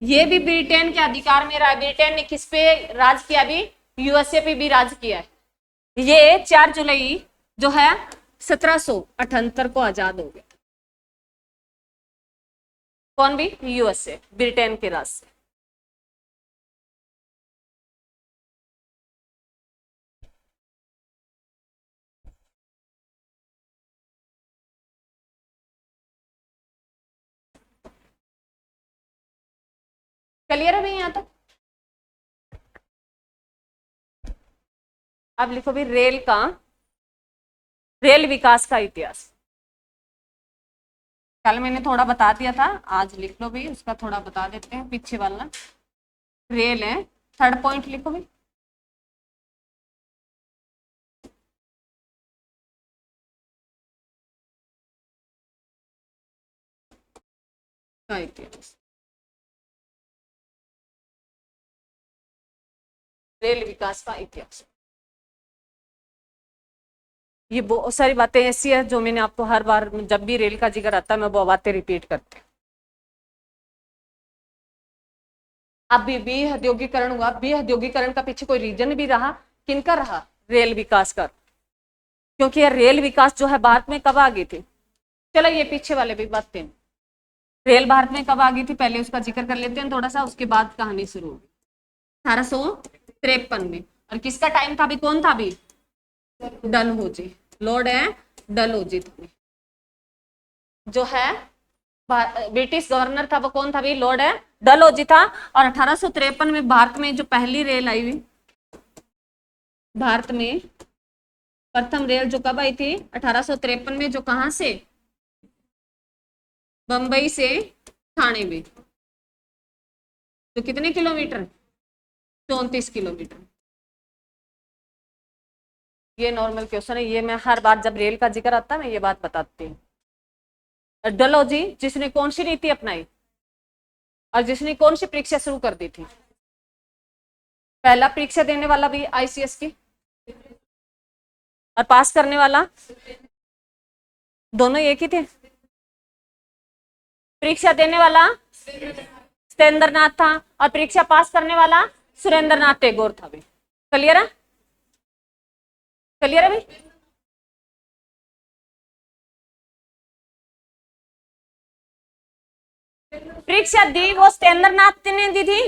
ये भी ब्रिटेन के अधिकार में रहा है। ब्रिटेन ने किस पे राज किया भी, यूएसए पे भी राज किया है। ये 4 जुलाई जो है 1778 को आजाद हो गया। कौन भी, यूएसए, ब्रिटेन के राज से। क्लियर है भाई यहाँ तक? अब लिखो भी रेल का, रेल विकास का इतिहास। कल मैंने थोड़ा बता दिया था, आज लिख लो भी, उसका थोड़ा बता देते हैं पीछे वाला। रेल है, थर्ड पॉइंट लिखो भी। का इतिहास, रेल विकास का इतिहास। ये बहुत सारी बातें ऐसी है जो मैंने आपको हर बार जब भी रेल का जिक्र आता है मैं वो बातें रिपीट करती हूँ। अब भी औद्योगिकरण हुआ, भी औद्योगिकरण का पीछे कोई रीजन भी रहा, किनका रहा, रेल विकास का। क्योंकि ये रेल विकास जो है भारत में कब आ गई थी, चलो ये पीछे वाले भी बातें, रेल भारत में कब आ गई थी पहले उसका जिक्र कर लेते हैं थोड़ा सा, उसके बाद कहानी शुरू होगी। 1853 में। और किसका टाइम था भी, कौन था भी, डलहौजी, लॉर्ड है डलहौजी जो है ब्रिटिश गवर्नर था, वो कौन था भी, लॉर्ड है डलहौजी था। और 1853 में भारत में जो पहली रेल आई हुई, भारत में प्रथम रेल जो कब आई थी, 1853 में, जो कहां से, बंबई से ठाणे में। तो कितने किलोमीटर, 34 किलोमीटर। ये नॉर्मल क्वेश्चन है, ये मैं हर बार जब रेल का जिक्र आता है मैं ये बात बताती हूँ। डलहौजी जिसने कौन सी नीति अपनाई और जिसने कौन सी परीक्षा शुरू कर दी थी, पहला परीक्षा देने वाला भी आईसीएस की, और पास करने वाला, दोनों एक ही थे। परीक्षा देने वाला सत्येंद्र नाथ था और परीक्षा पास करने वाला सुरेंद्र नाथ टैगोर था भी। क्लियर है? क्लियर है भाई? परीक्षा दी वो सत्येंद्र नाथ ने दी थी।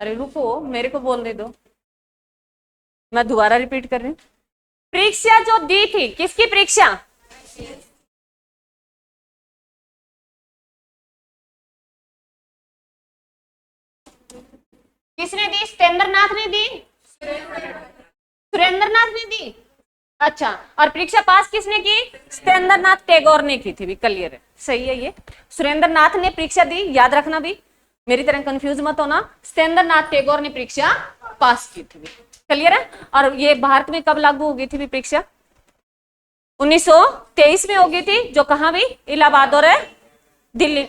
अरे रुको, मेरे को बोलने दो, मैं दोबारा रिपीट कर रही हूँ। परीक्षा जो दी थी, किसकी परीक्षा, किसने दी, सत्येंद्र नाथ ने दी, सुरेंद्र नाथ ने दी। अच्छा, और परीक्षा पास किसने की, सत्येंद्र नाथ टैगोर ने की थी भी। क्लियर है, सही है। ये सुरेंद्र नाथ ने परीक्षा दी, याद रखना भी, मेरी तरह कंफ्यूज मत होना। सत्येंद्र नाथ टैगोर ने परीक्षा पास की थी। क्लियर है? और ये भारत में कब लागू हो गई थी परीक्षा, 1923 में हो गई थी, जो कहां भी, इलाहाबाद और दिल्ली।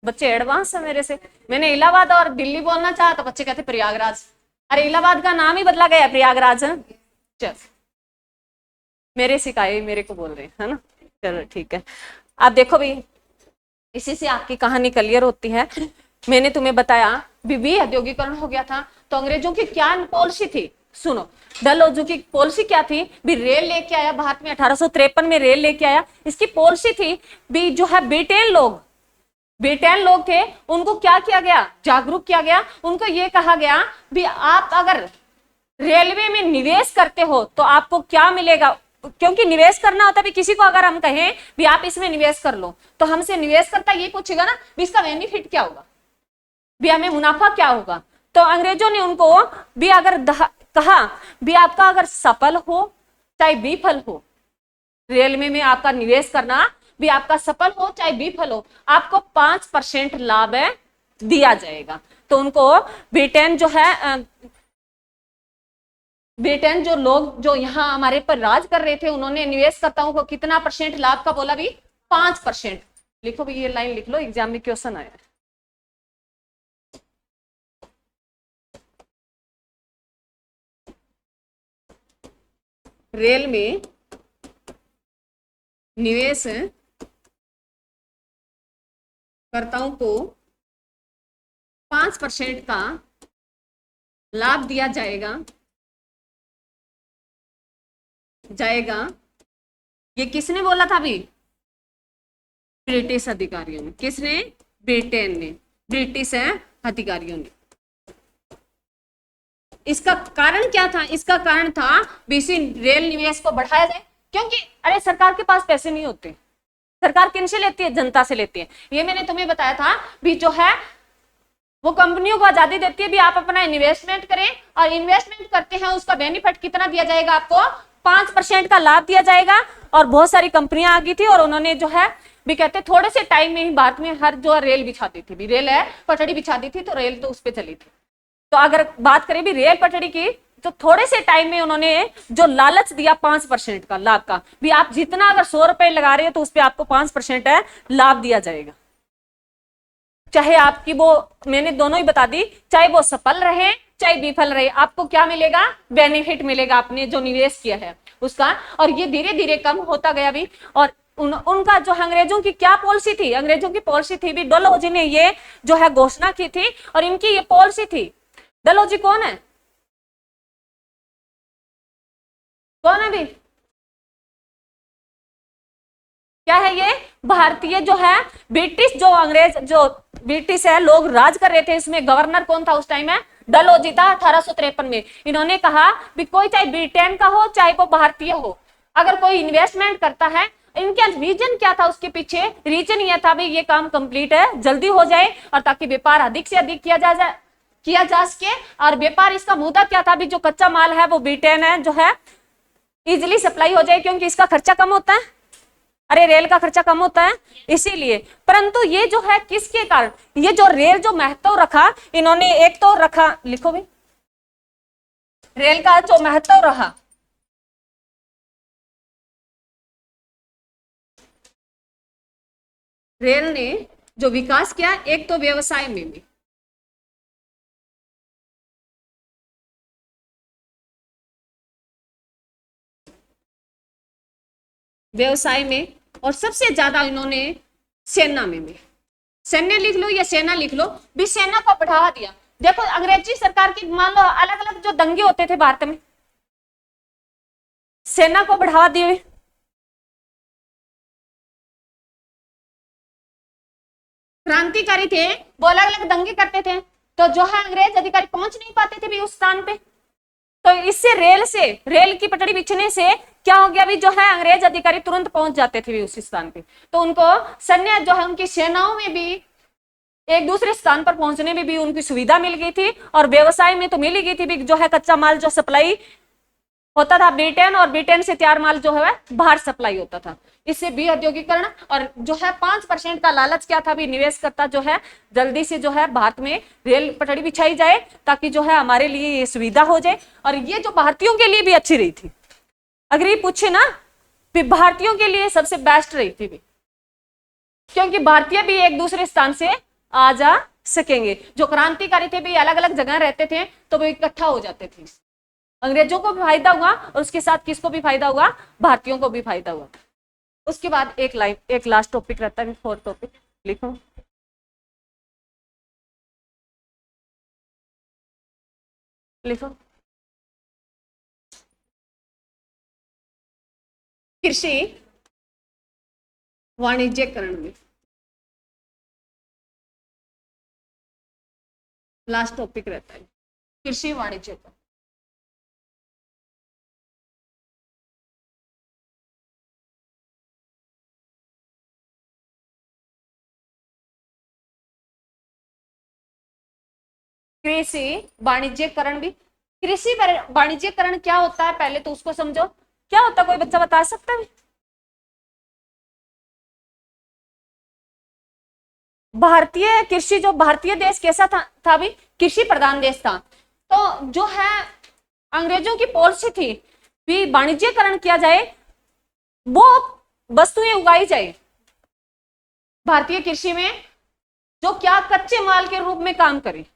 बच्चे एडवांस है मेरे से, मैंने इलाहाबाद और दिल्ली बोलना चाहा तो बच्चे कहते प्रयागराज। अरे इलाहाबाद का नाम ही बदला गया, प्रयागराज है। चल, मेरे सिखाए मेरे को बोल रहे हैं, है ना। चलो ठीक है, आप देखो भाई, इसी से आपकी कहानी क्लियर होती है। मैंने तुम्हें बताया भी औद्योगिकरण हो गया था, तो अंग्रेजों की क्या पॉलिसी थी, सुनो। डलहौजी की पॉलिसी क्या थी, भी रेल लेके आया भारत में, 1853 में रेल लेके आया। इसकी पॉलिसी थी भी जो है ब्रिटेन लोग थे, उनको क्या किया गया, जागरूक किया गया। उनको ये कहा गया भी आप अगर रेलवे में निवेश करते हो तो आपको क्या मिलेगा, क्योंकि निवेश करना होता है भी, किसी को अगर हम कहें भी आप इसमें निवेश कर लो, तो हमसे निवेश करता ये पूछेगा ना भी इसका बेनिफिट क्या होगा, भी हमें मुनाफा क्या होगा। तो अंग्रेजों ने उनको भी अगर कहा भी आपका अगर सफल हो चाहे विफल हो, रेलवे में आपका निवेश करना भी आपका सफल हो चाहे विफल हो, आपको 5% लाभ है दिया जाएगा। तो उनको ब्रिटेन जो लोग जो यहाँ हमारे पर राज कर रहे थे, उन्होंने निवेशकर्ताओं को कितना % लाभ का बोला भी, 5%। लिखो भी, ये लाइन लिख लो, एग्जाम में क्वेश्चन आया। रेल में निवेश कर्ताओं को 5% का लाभ दिया जाएगा। ये किसने बोला था अभी, ब्रिटिश अधिकारियों ने। किसने, ब्रिटेन ने, ब्रिटिश अधिकारियों ने। इसका कारण क्या था, इसका कारण था बीसी रेल निवेश को बढ़ाया जाए, क्योंकि अरे सरकार के पास पैसे नहीं होते, सरकार किनसे लेती है, जनता से लेती है। ये मैंने तुम्हें बताया था भी, जो है वो कंपनियों को आजादी देती है भी आप अपना इन्वेस्टमेंट करें, और इन्वेस्टमेंट करते हैं उसका बेनिफिट कितना दिया जाएगा, आपको 5% का लाभ दिया जाएगा। और बहुत सारी कंपनियां आ गई थी और उन्होंने जो है भी कहते थोड़े से टाइम में ही भारत में हर जो रेल बिछा दी थी, भी रेल है पटड़ी बिछा दी थी, तो रेल तो उस पर चली थी। तो अगर बात करें भी रेल पटड़ी की, तो थोड़े से टाइम में उन्होंने जो लालच दिया 5% का लाभ का, भी आप जितना अगर 100 रुपए लगा रहे हो तो उस पर आपको 5% है लाभ दिया जाएगा। चाहे आपकी वो, मैंने दोनों ही बता दी, चाहे वो सफल रहे चाहे विफल रहे, आपको क्या मिलेगा, बेनिफिट मिलेगा आपने जो निवेश किया है उसका। और ये धीरे धीरे कम होता गया भी। और उनका जो अंग्रेजों की क्या पॉलिसी थी, अंग्रेजों की पॉलिसी थी भी, डलहौजी ने ये जो है घोषणा की थी और इनकी ये पॉलिसी थी। डलहौजी कौन है, कौन है भी, क्या है ये, भारतीय जो है ब्रिटिश, जो अंग्रेज जो ब्रिटिश है लोग राज कर रहे थे, इसमें गवर्नर कौन था उस टाइम में, डलहौजी था 1853 में। इन्होंने कहा भी कोई चाहे ब्रिटेन का हो चाहे वो भारतीय हो, अगर कोई इन्वेस्टमेंट करता है, इनका रीजन क्या था उसके पीछे, रीजन ये था भाई ये काम कंप्लीट है जल्दी हो जाए, और ताकि व्यापार अधिक से अधिक किया जा सके। और व्यापार इसका मुद्दा क्या था भी, जो कच्चा माल है वो ब्रिटेन है जो है इजिली सप्लाई हो जाए, क्योंकि इसका खर्चा कम होता है, अरे रेल का खर्चा कम होता है इसीलिए। परंतु ये जो है किसके कारण, ये जो रेल जो महत्व रखा इन्होंने, एक तो रखा, लिखो भी, रेल का जो महत्व रहा, रेल ने जो विकास किया, एक तो व्यवसाय में भी, व्यवसाय में, और सबसे ज्यादा इन्होंने सेना में भी, सैन्य लिख लो या सेना लिख लो, भी सेना को बढ़ावा दिया। देखो अंग्रेजी सरकार की मान लो अलग अलग जो दंगे होते थे भारत में, सेना को बढ़ावा दिए, क्रांतिकारी थे वो अलग अलग दंगे करते थे, तो जो है अंग्रेज अधिकारी पहुंच नहीं पाते थे भी उस स्थान पे। तो इससे रेल की पटड़ी बिछने से क्या हो गया भी, जो है अंग्रेज अधिकारी तुरंत पहुंच जाते थे भी उस स्थान पे। तो उनको सैन्य जो है उनकी सेनाओं में भी एक दूसरे स्थान पर पहुंचने में भी उनकी सुविधा मिल गई थी, और व्यवसाय में तो मिल ही गई थी भी, जो है कच्चा माल जो सप्लाई होता था ब्रिटेन, और ब्रिटेन से तैयार माल जो है बाहर सप्लाई होता था। इससे भी औद्योगिकरण, और जो है 5% का लालच क्या था भी, निवेश करता जो है जल्दी से जो है भारत में रेल पटड़ी बिछाई जाए, ताकि जो है हमारे लिए ये सुविधा हो जाए, और ये जो भारतीयों के लिए भी अच्छी रही थी। अगर ये पूछे ना भी, भारतीयों के लिए सबसे बेस्ट रही थी भी, क्योंकि भारतीय भी एक दूसरे स्थान से आ जा सकेंगे। जो क्रांतिकारी थे भी अलग अलग जगह रहते थे तो वो इकट्ठा हो जाते थे। अंग्रेजों को भी फायदा हुआ और उसके साथ किसको भी फायदा हुआ, भारतीयों को भी फायदा हुआ। उसके बाद एक लास्ट टॉपिक रहता है, फोर्थ टॉपिक लिखो। लिखो कृषि वाणिज्यकरण में, लास्ट टॉपिक रहता है कृषि वाणिज्यकरण। कृषि वाणिज्यकरण भी, कृषि वाणिज्यकरण क्या होता है पहले तो उसको समझो, क्या होता है, कोई बच्चा बता सकता है? भारतीय कृषि, जो भारतीय देश कैसा था भी, कृषि प्रधान देश था। तो जो है अंग्रेजों की पॉलिसी थी भी वाणिज्यकरण किया जाए, वो वस्तुएं उगाई जाए भारतीय कृषि में जो क्या कच्चे माल के रूप में काम करे।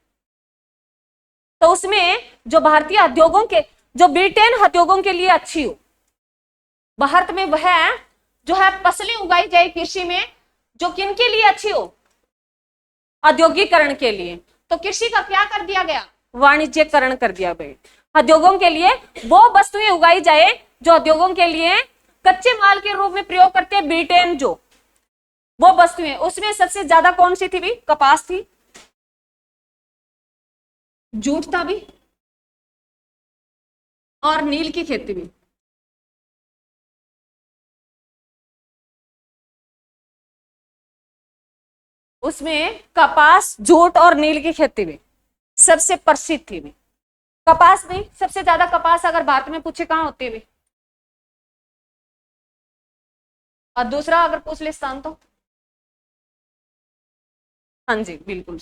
तो उसमें जो भारतीय उद्योगों के, जो ब्रिटेन उद्योगों के लिए अच्छी हो, भारत में वह जो है फसलें उगाई जाए कृषि में जो किन के लिए अच्छी हो, औद्योगिकरण के लिए। तो कृषि का क्या कर दिया गया, वाणिज्यकरण कर दिया गया। उद्योगों के लिए वो वस्तुएं उगाई जाए जो उद्योगों के लिए कच्चे माल के रूप में प्रयोग करते हैं ब्रिटेन, जो वो वस्तुएं, उसमें सबसे ज्यादा कौन सी थी भी, कपास थी, जूट था भी, और नील की खेती भी। उसमें कपास, जूट और नील की खेती भी सबसे प्रसिद्ध थी भी। कपास भी सबसे ज्यादा, कपास अगर भारत में पूछे कहाँ होती है भी, और दूसरा अगर पूछ ले स्थान तो, हाँ जी बिल्कुल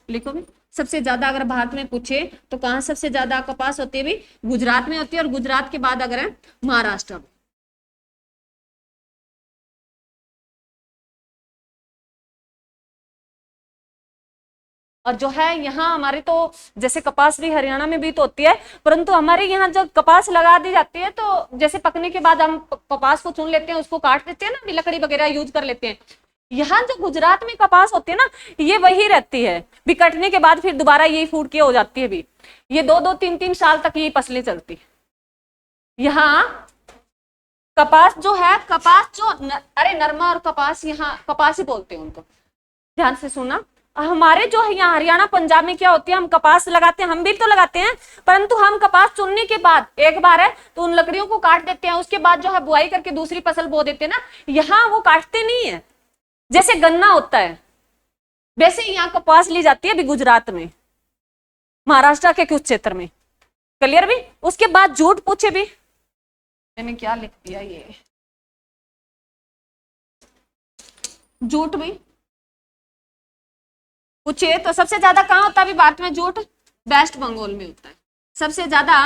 लिखो भी। सबसे ज्यादा अगर भारत में पूछे तो कहाँ सबसे ज्यादा कपास होती है भी, गुजरात में होती है, और गुजरात के बाद अगर है महाराष्ट्र में। और जो है यहाँ हमारे तो, जैसे कपास भी हरियाणा में भी तो होती है, परंतु हमारे यहाँ जब कपास लगा दी जाती है तो जैसे पकने के बाद हम कपास को चुन लेते हैं, उसको काट देते हैं ना, लकड़ी वगैरह यूज कर लेते हैं। यहाँ जो गुजरात में कपास होती है ना, ये वही रहती है भी, कटने के बाद फिर दोबारा यही फूट के हो जाती है भी, ये 2-2 3-3 साल तक यही फसलें चलती है यहाँ। कपास जो है, कपास जो अरे नरमा और कपास, यहाँ कपास ही बोलते हैं उनको, ध्यान से सुना। हमारे जो है यहाँ हरियाणा पंजाब में क्या होती है, हम कपास लगाते हैं, हम भी तो लगाते हैं, परंतु हम कपास चुनने के बाद एक बार है तो उन लकड़ियों को काट देते हैं, उसके बाद जो है बुआई करके दूसरी फसल बो देते हैं ना। यहाँ वो काटते नहीं है, जैसे गन्ना होता है वैसे यहाँ कपास ली जाती है भी, गुजरात में, महाराष्ट्र के कुछ क्षेत्र में। क्लियर भी। उसके बाद जूट पूछे भी, मैंने क्या लिख दिया, ये जूट भी पूछे तो सबसे ज्यादा कहाँ होता है भारत में जूट, वेस्ट बंगाल में होता है सबसे ज्यादा।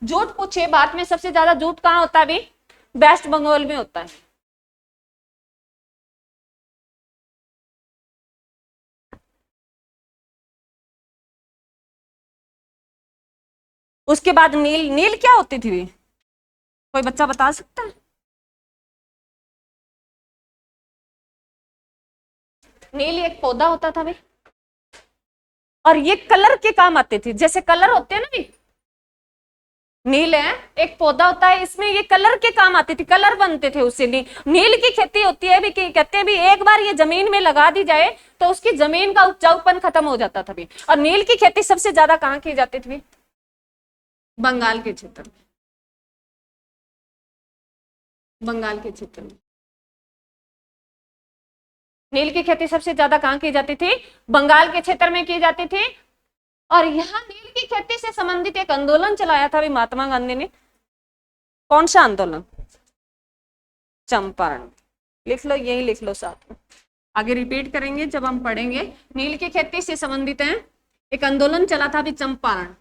जूट पूछे भारत में सबसे ज्यादा जूट कहाँ होता है भी, वेस्ट बंगाल में होता है। उसके बाद नील, नील क्या होती थी भी, कोई बच्चा बता सकता है? नील एक पौधा होता था भी, और ये कलर के काम आते थे, जैसे कलर होते हैं ना भी, नील है एक पौधा होता है, इसमें ये कलर के काम आते थे, कलर बनते थे उससे। नील की खेती होती है भी, कहते हैं भी एक बार ये जमीन में लगा दी जाए तो उसकी जमीन का उपजाऊपन खत्म हो जाता था भी। और नील की खेती सबसे ज्यादा कहाँ की जाती थी, बंगाल के क्षेत्र में, बंगाल के क्षेत्र में नील की खेती सबसे ज्यादा कहाँ की जाती थी, बंगाल के क्षेत्र में की जाती थी। और यहाँ नील की खेती से संबंधित एक आंदोलन चलाया था भी महात्मा गांधी ने, कौन सा आंदोलन, चंपारण। लिख लो, यही लिख लो साथ में, आगे रिपीट करेंगे जब हम पढ़ेंगे। नील की खेती से संबंधित है एक आंदोलन चला था भी, चंपारण।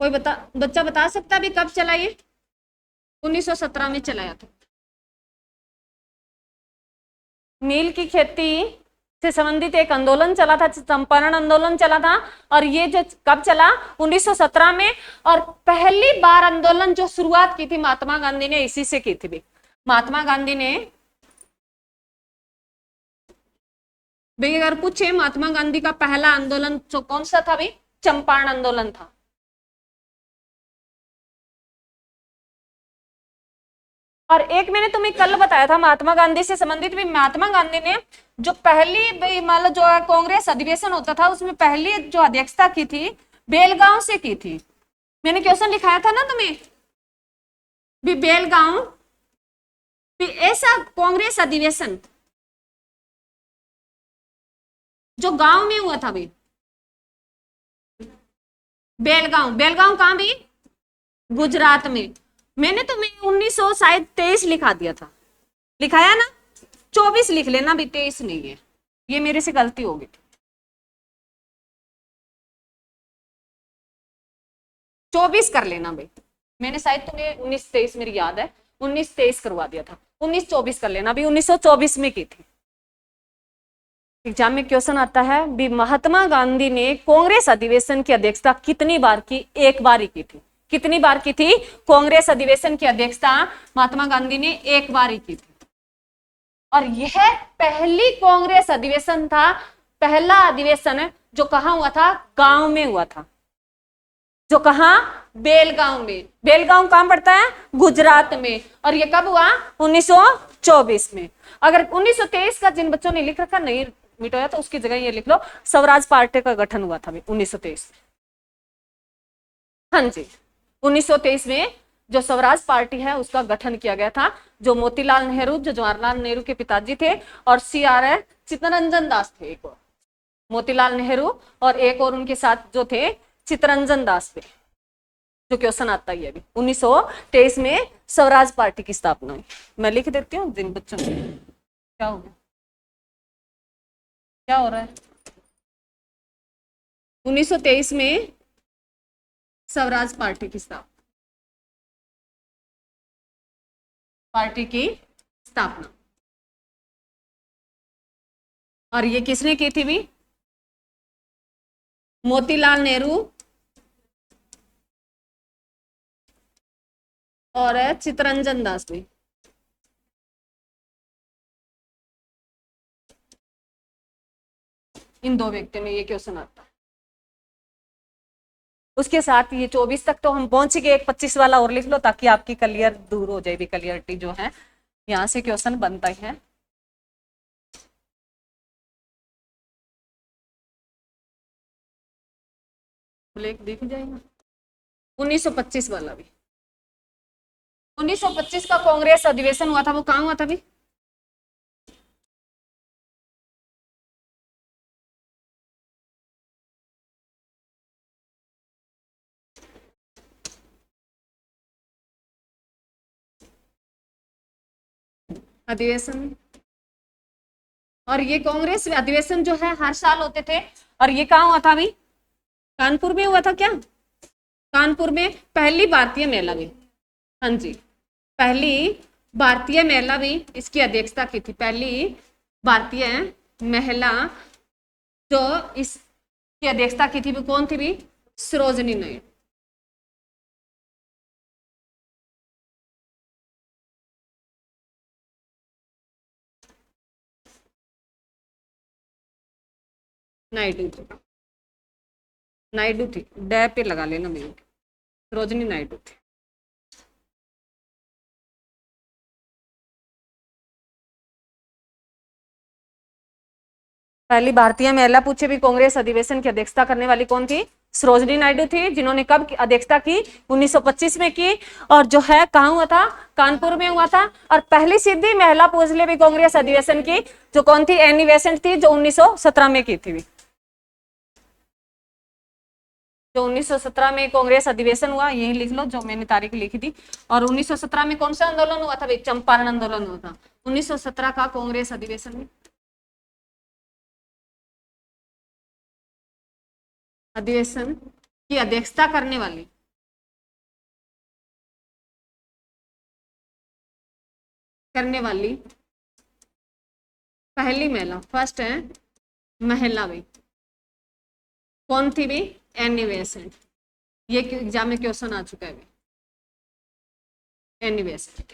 कोई बच्चा बता सकता है भी कब चला ये, 1917 में चलाया था। नील की खेती से संबंधित एक आंदोलन चला था, चंपारण आंदोलन चला था। और ये जो कब चला, 1917 में। और पहली बार आंदोलन जो शुरुआत की थी महात्मा गांधी ने इसी से की थी भी। महात्मा गांधी ने भाई अगर पूछे महात्मा गांधी का पहला आंदोलन जो कौन सा था भाई, चंपारण आंदोलन था। और एक मैंने तुम्हें कल बताया था महात्मा गांधी से संबंधित भी, महात्मा गांधी ने जो पहली भाई मान लो जो कांग्रेस अधिवेशन होता था उसमें पहली जो अध्यक्षता की थी बेलगांव से की थी। मैंने क्वेश्चन लिखाया था ना तुम्हें भी, बेलगांव भी ऐसा कांग्रेस अधिवेशन जो गांव में हुआ था भाई, बेलगांव। बेलगांव कहां भी, गुजरात में। मैंने तुम्हें 1923 लिखा दिया था, लिखाया ना, 24 लिख लेना भी, 23 नहीं है, ये मेरे से गलती होगी। 24 कर लेना भाई, मैंने शायद तुम्हें 1923 मेरी याद है 1923 करवा दिया था, 1924 कर लेना भी, 1924 में की थी। एग्जाम में क्वेश्चन आता है भी महात्मा गांधी ने कांग्रेस अधिवेशन की अध्यक्षता कितनी बार की, एक बार ही की थी। कितनी बार की थी कांग्रेस अधिवेशन की अध्यक्षता, महात्मा गांधी ने एक बार ही की थी। और यह पहली कांग्रेस अधिवेशन था, पहला अधिवेशन जो कहां हुआ था, गांव में हुआ था। जो कहां, बेलगांव में। बेलगांव कहां पड़ता है, गुजरात में। और ये कब हुआ, 1924 में। अगर 1923 का जिन बच्चों ने लिख रखा नहीं मिटाया तो उसकी जगह ये लिख लो स्वराज पार्टी का गठन हुआ था 1923 में। हाँ जी, 1923 में जो स्वराज पार्टी है उसका गठन किया गया था, जो मोतीलाल नेहरू, जो जवाहरलाल नेहरू के पिताजी थे, और CR चित्तरंजन दास थे, एक और मोतीलाल नेहरू और एक और उनके साथ जो थे चित्तरंजन दास थे। जो क्वेश्चन आता ही है अभी, 1923 में स्वराज पार्टी की स्थापना हुई। मैं लिख देती हूँ जिन बच्चों ने, क्या हो गया, क्या हो रहा है, 1923 में स्वराज पार्टी की स्थापना, पार्टी की स्थापना। और ये किसने की थी भी, मोतीलाल नेहरू और चित्तरंजन दास भी। इन दो व्यक्तियों में ये क्वेश्चन आता है। उसके साथ ये 24 तक तो हम पहुंच गए, एक 25 वाला और लिख लो ताकि आपकी क्लियर दूर हो जाए भी, क्लियरिटी जो है यहां से क्वेश्चन बनता है। देख जाएगा 1925 वाला भी, 1925 का कांग्रेस अधिवेशन हुआ था, वो कहां हुआ था भी, अधिवेशन। और ये कांग्रेस अधिवेशन जो है हर साल होते थे। और ये कहां हुआ था अभी, कानपुर में हुआ था क्या, कानपुर में पहली भारतीय महिला भी, हाँ जी, पहली भारतीय महिला भी इसकी अध्यक्षता की थी। पहली भारतीय महिला जो इसकी अध्यक्षता की थी वो कौन थी भी, सरोजिनी नायडू। नायडू थी, नायडू थी, डै पे लगा लेना मेरे, सरोजिनी नायडू थी। पहली भारतीय महिला पूछे भी कांग्रेस अधिवेशन की अध्यक्षता करने वाली कौन थी, सरोजिनी नायडू थी, जिन्होंने कब अध्यक्षता की, 1925 में की। और जो है कहां हुआ था, कानपुर में हुआ था। और पहली सीधी महिला पूछ ले भी कांग्रेस अधिवेशन की जो कौन थी, एनी बेसेंट थी, जो 1917 में की थी। जो 1917 में कांग्रेस अधिवेशन हुआ, यही लिख लो जो मैंने तारीख लिखी थी। और 1917 में कौन सा आंदोलन हुआ था भाई, चंपारण आंदोलन हुआ था 1917 का कांग्रेस अधिवेशन में। अधिवेशन की अध्यक्षता करने वाली पहली महिला, फर्स्ट है महिला भी कौन थी भी? Annie Besant. ये एग्जाम में क्वेश्चन आ चुका है भी, एनी बेसेंट।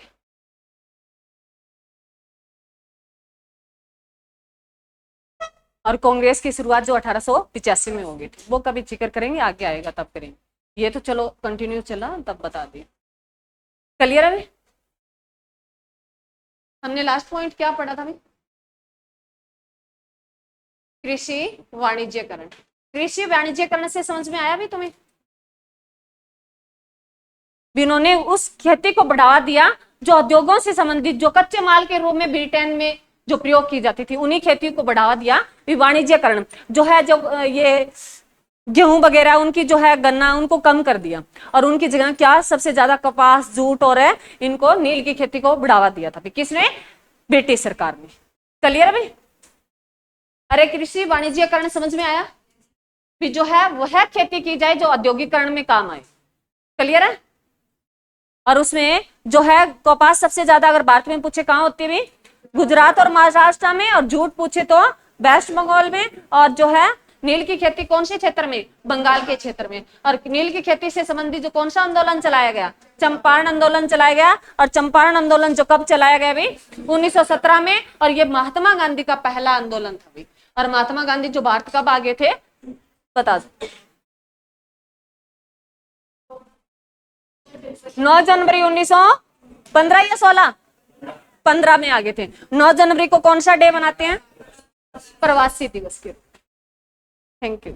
और कांग्रेस की शुरुआत जो 1885 में होगी थी, वो कभी जिक्र करेंगे, आगे आएगा तब करेंगे। ये तो चलो कंटिन्यू चला तब बता दिए। क्लियर है? हमने लास्ट पॉइंट क्या पढ़ा था भाई? कृषि वाणिज्यकरण। कृषि वाणिज्यकरण से समझ में आया भी तुम्हें? इन्होंने उस खेती को बढ़ावा दिया जो उद्योगों से संबंधित, जो कच्चे माल के रूप में ब्रिटेन में जो प्रयोग की जाती थी, उन्हीं खेती को बढ़ावा दिया। वाणिज्यकरण जो है, जो ये गेहूं वगैरह उनकी जो है, गन्ना, उनको कम कर दिया और उनकी जगह क्या सबसे ज्यादा कपास, जूट और है इनको नील की खेती को बढ़ावा दिया था। किसने? ब्रिटिश सरकार ने। क्लियर है? अरे कृषि वाणिज्यकरण समझ में आया? भी जो है वह खेती की जाए जो औद्योगिकरण में काम आए। क्लियर है? और उसमें जो है कपास सबसे ज्यादा अगर भारत में पूछे कहाँ होती है? गुजरात और महाराष्ट्र में। और जूट पूछे तो वेस्ट बंगाल में। और जो है नील की खेती कौन से क्षेत्र में? बंगाल के क्षेत्र में। और नील की खेती से संबंधित जो कौन सा आंदोलन चलाया गया? चंपारण आंदोलन चलाया गया। और चंपारण आंदोलन जो कब चलाया गया भी? 1917 में। और ये महात्मा गांधी का पहला आंदोलन था भी। और महात्मा गांधी जो भारत कब आ गए थे बता दो? 9 जनवरी 1915 या 16? 15 में आ गए थे। 9 जनवरी को कौन सा डे मनाते हैं? प्रवासी दिवस के। Thank you.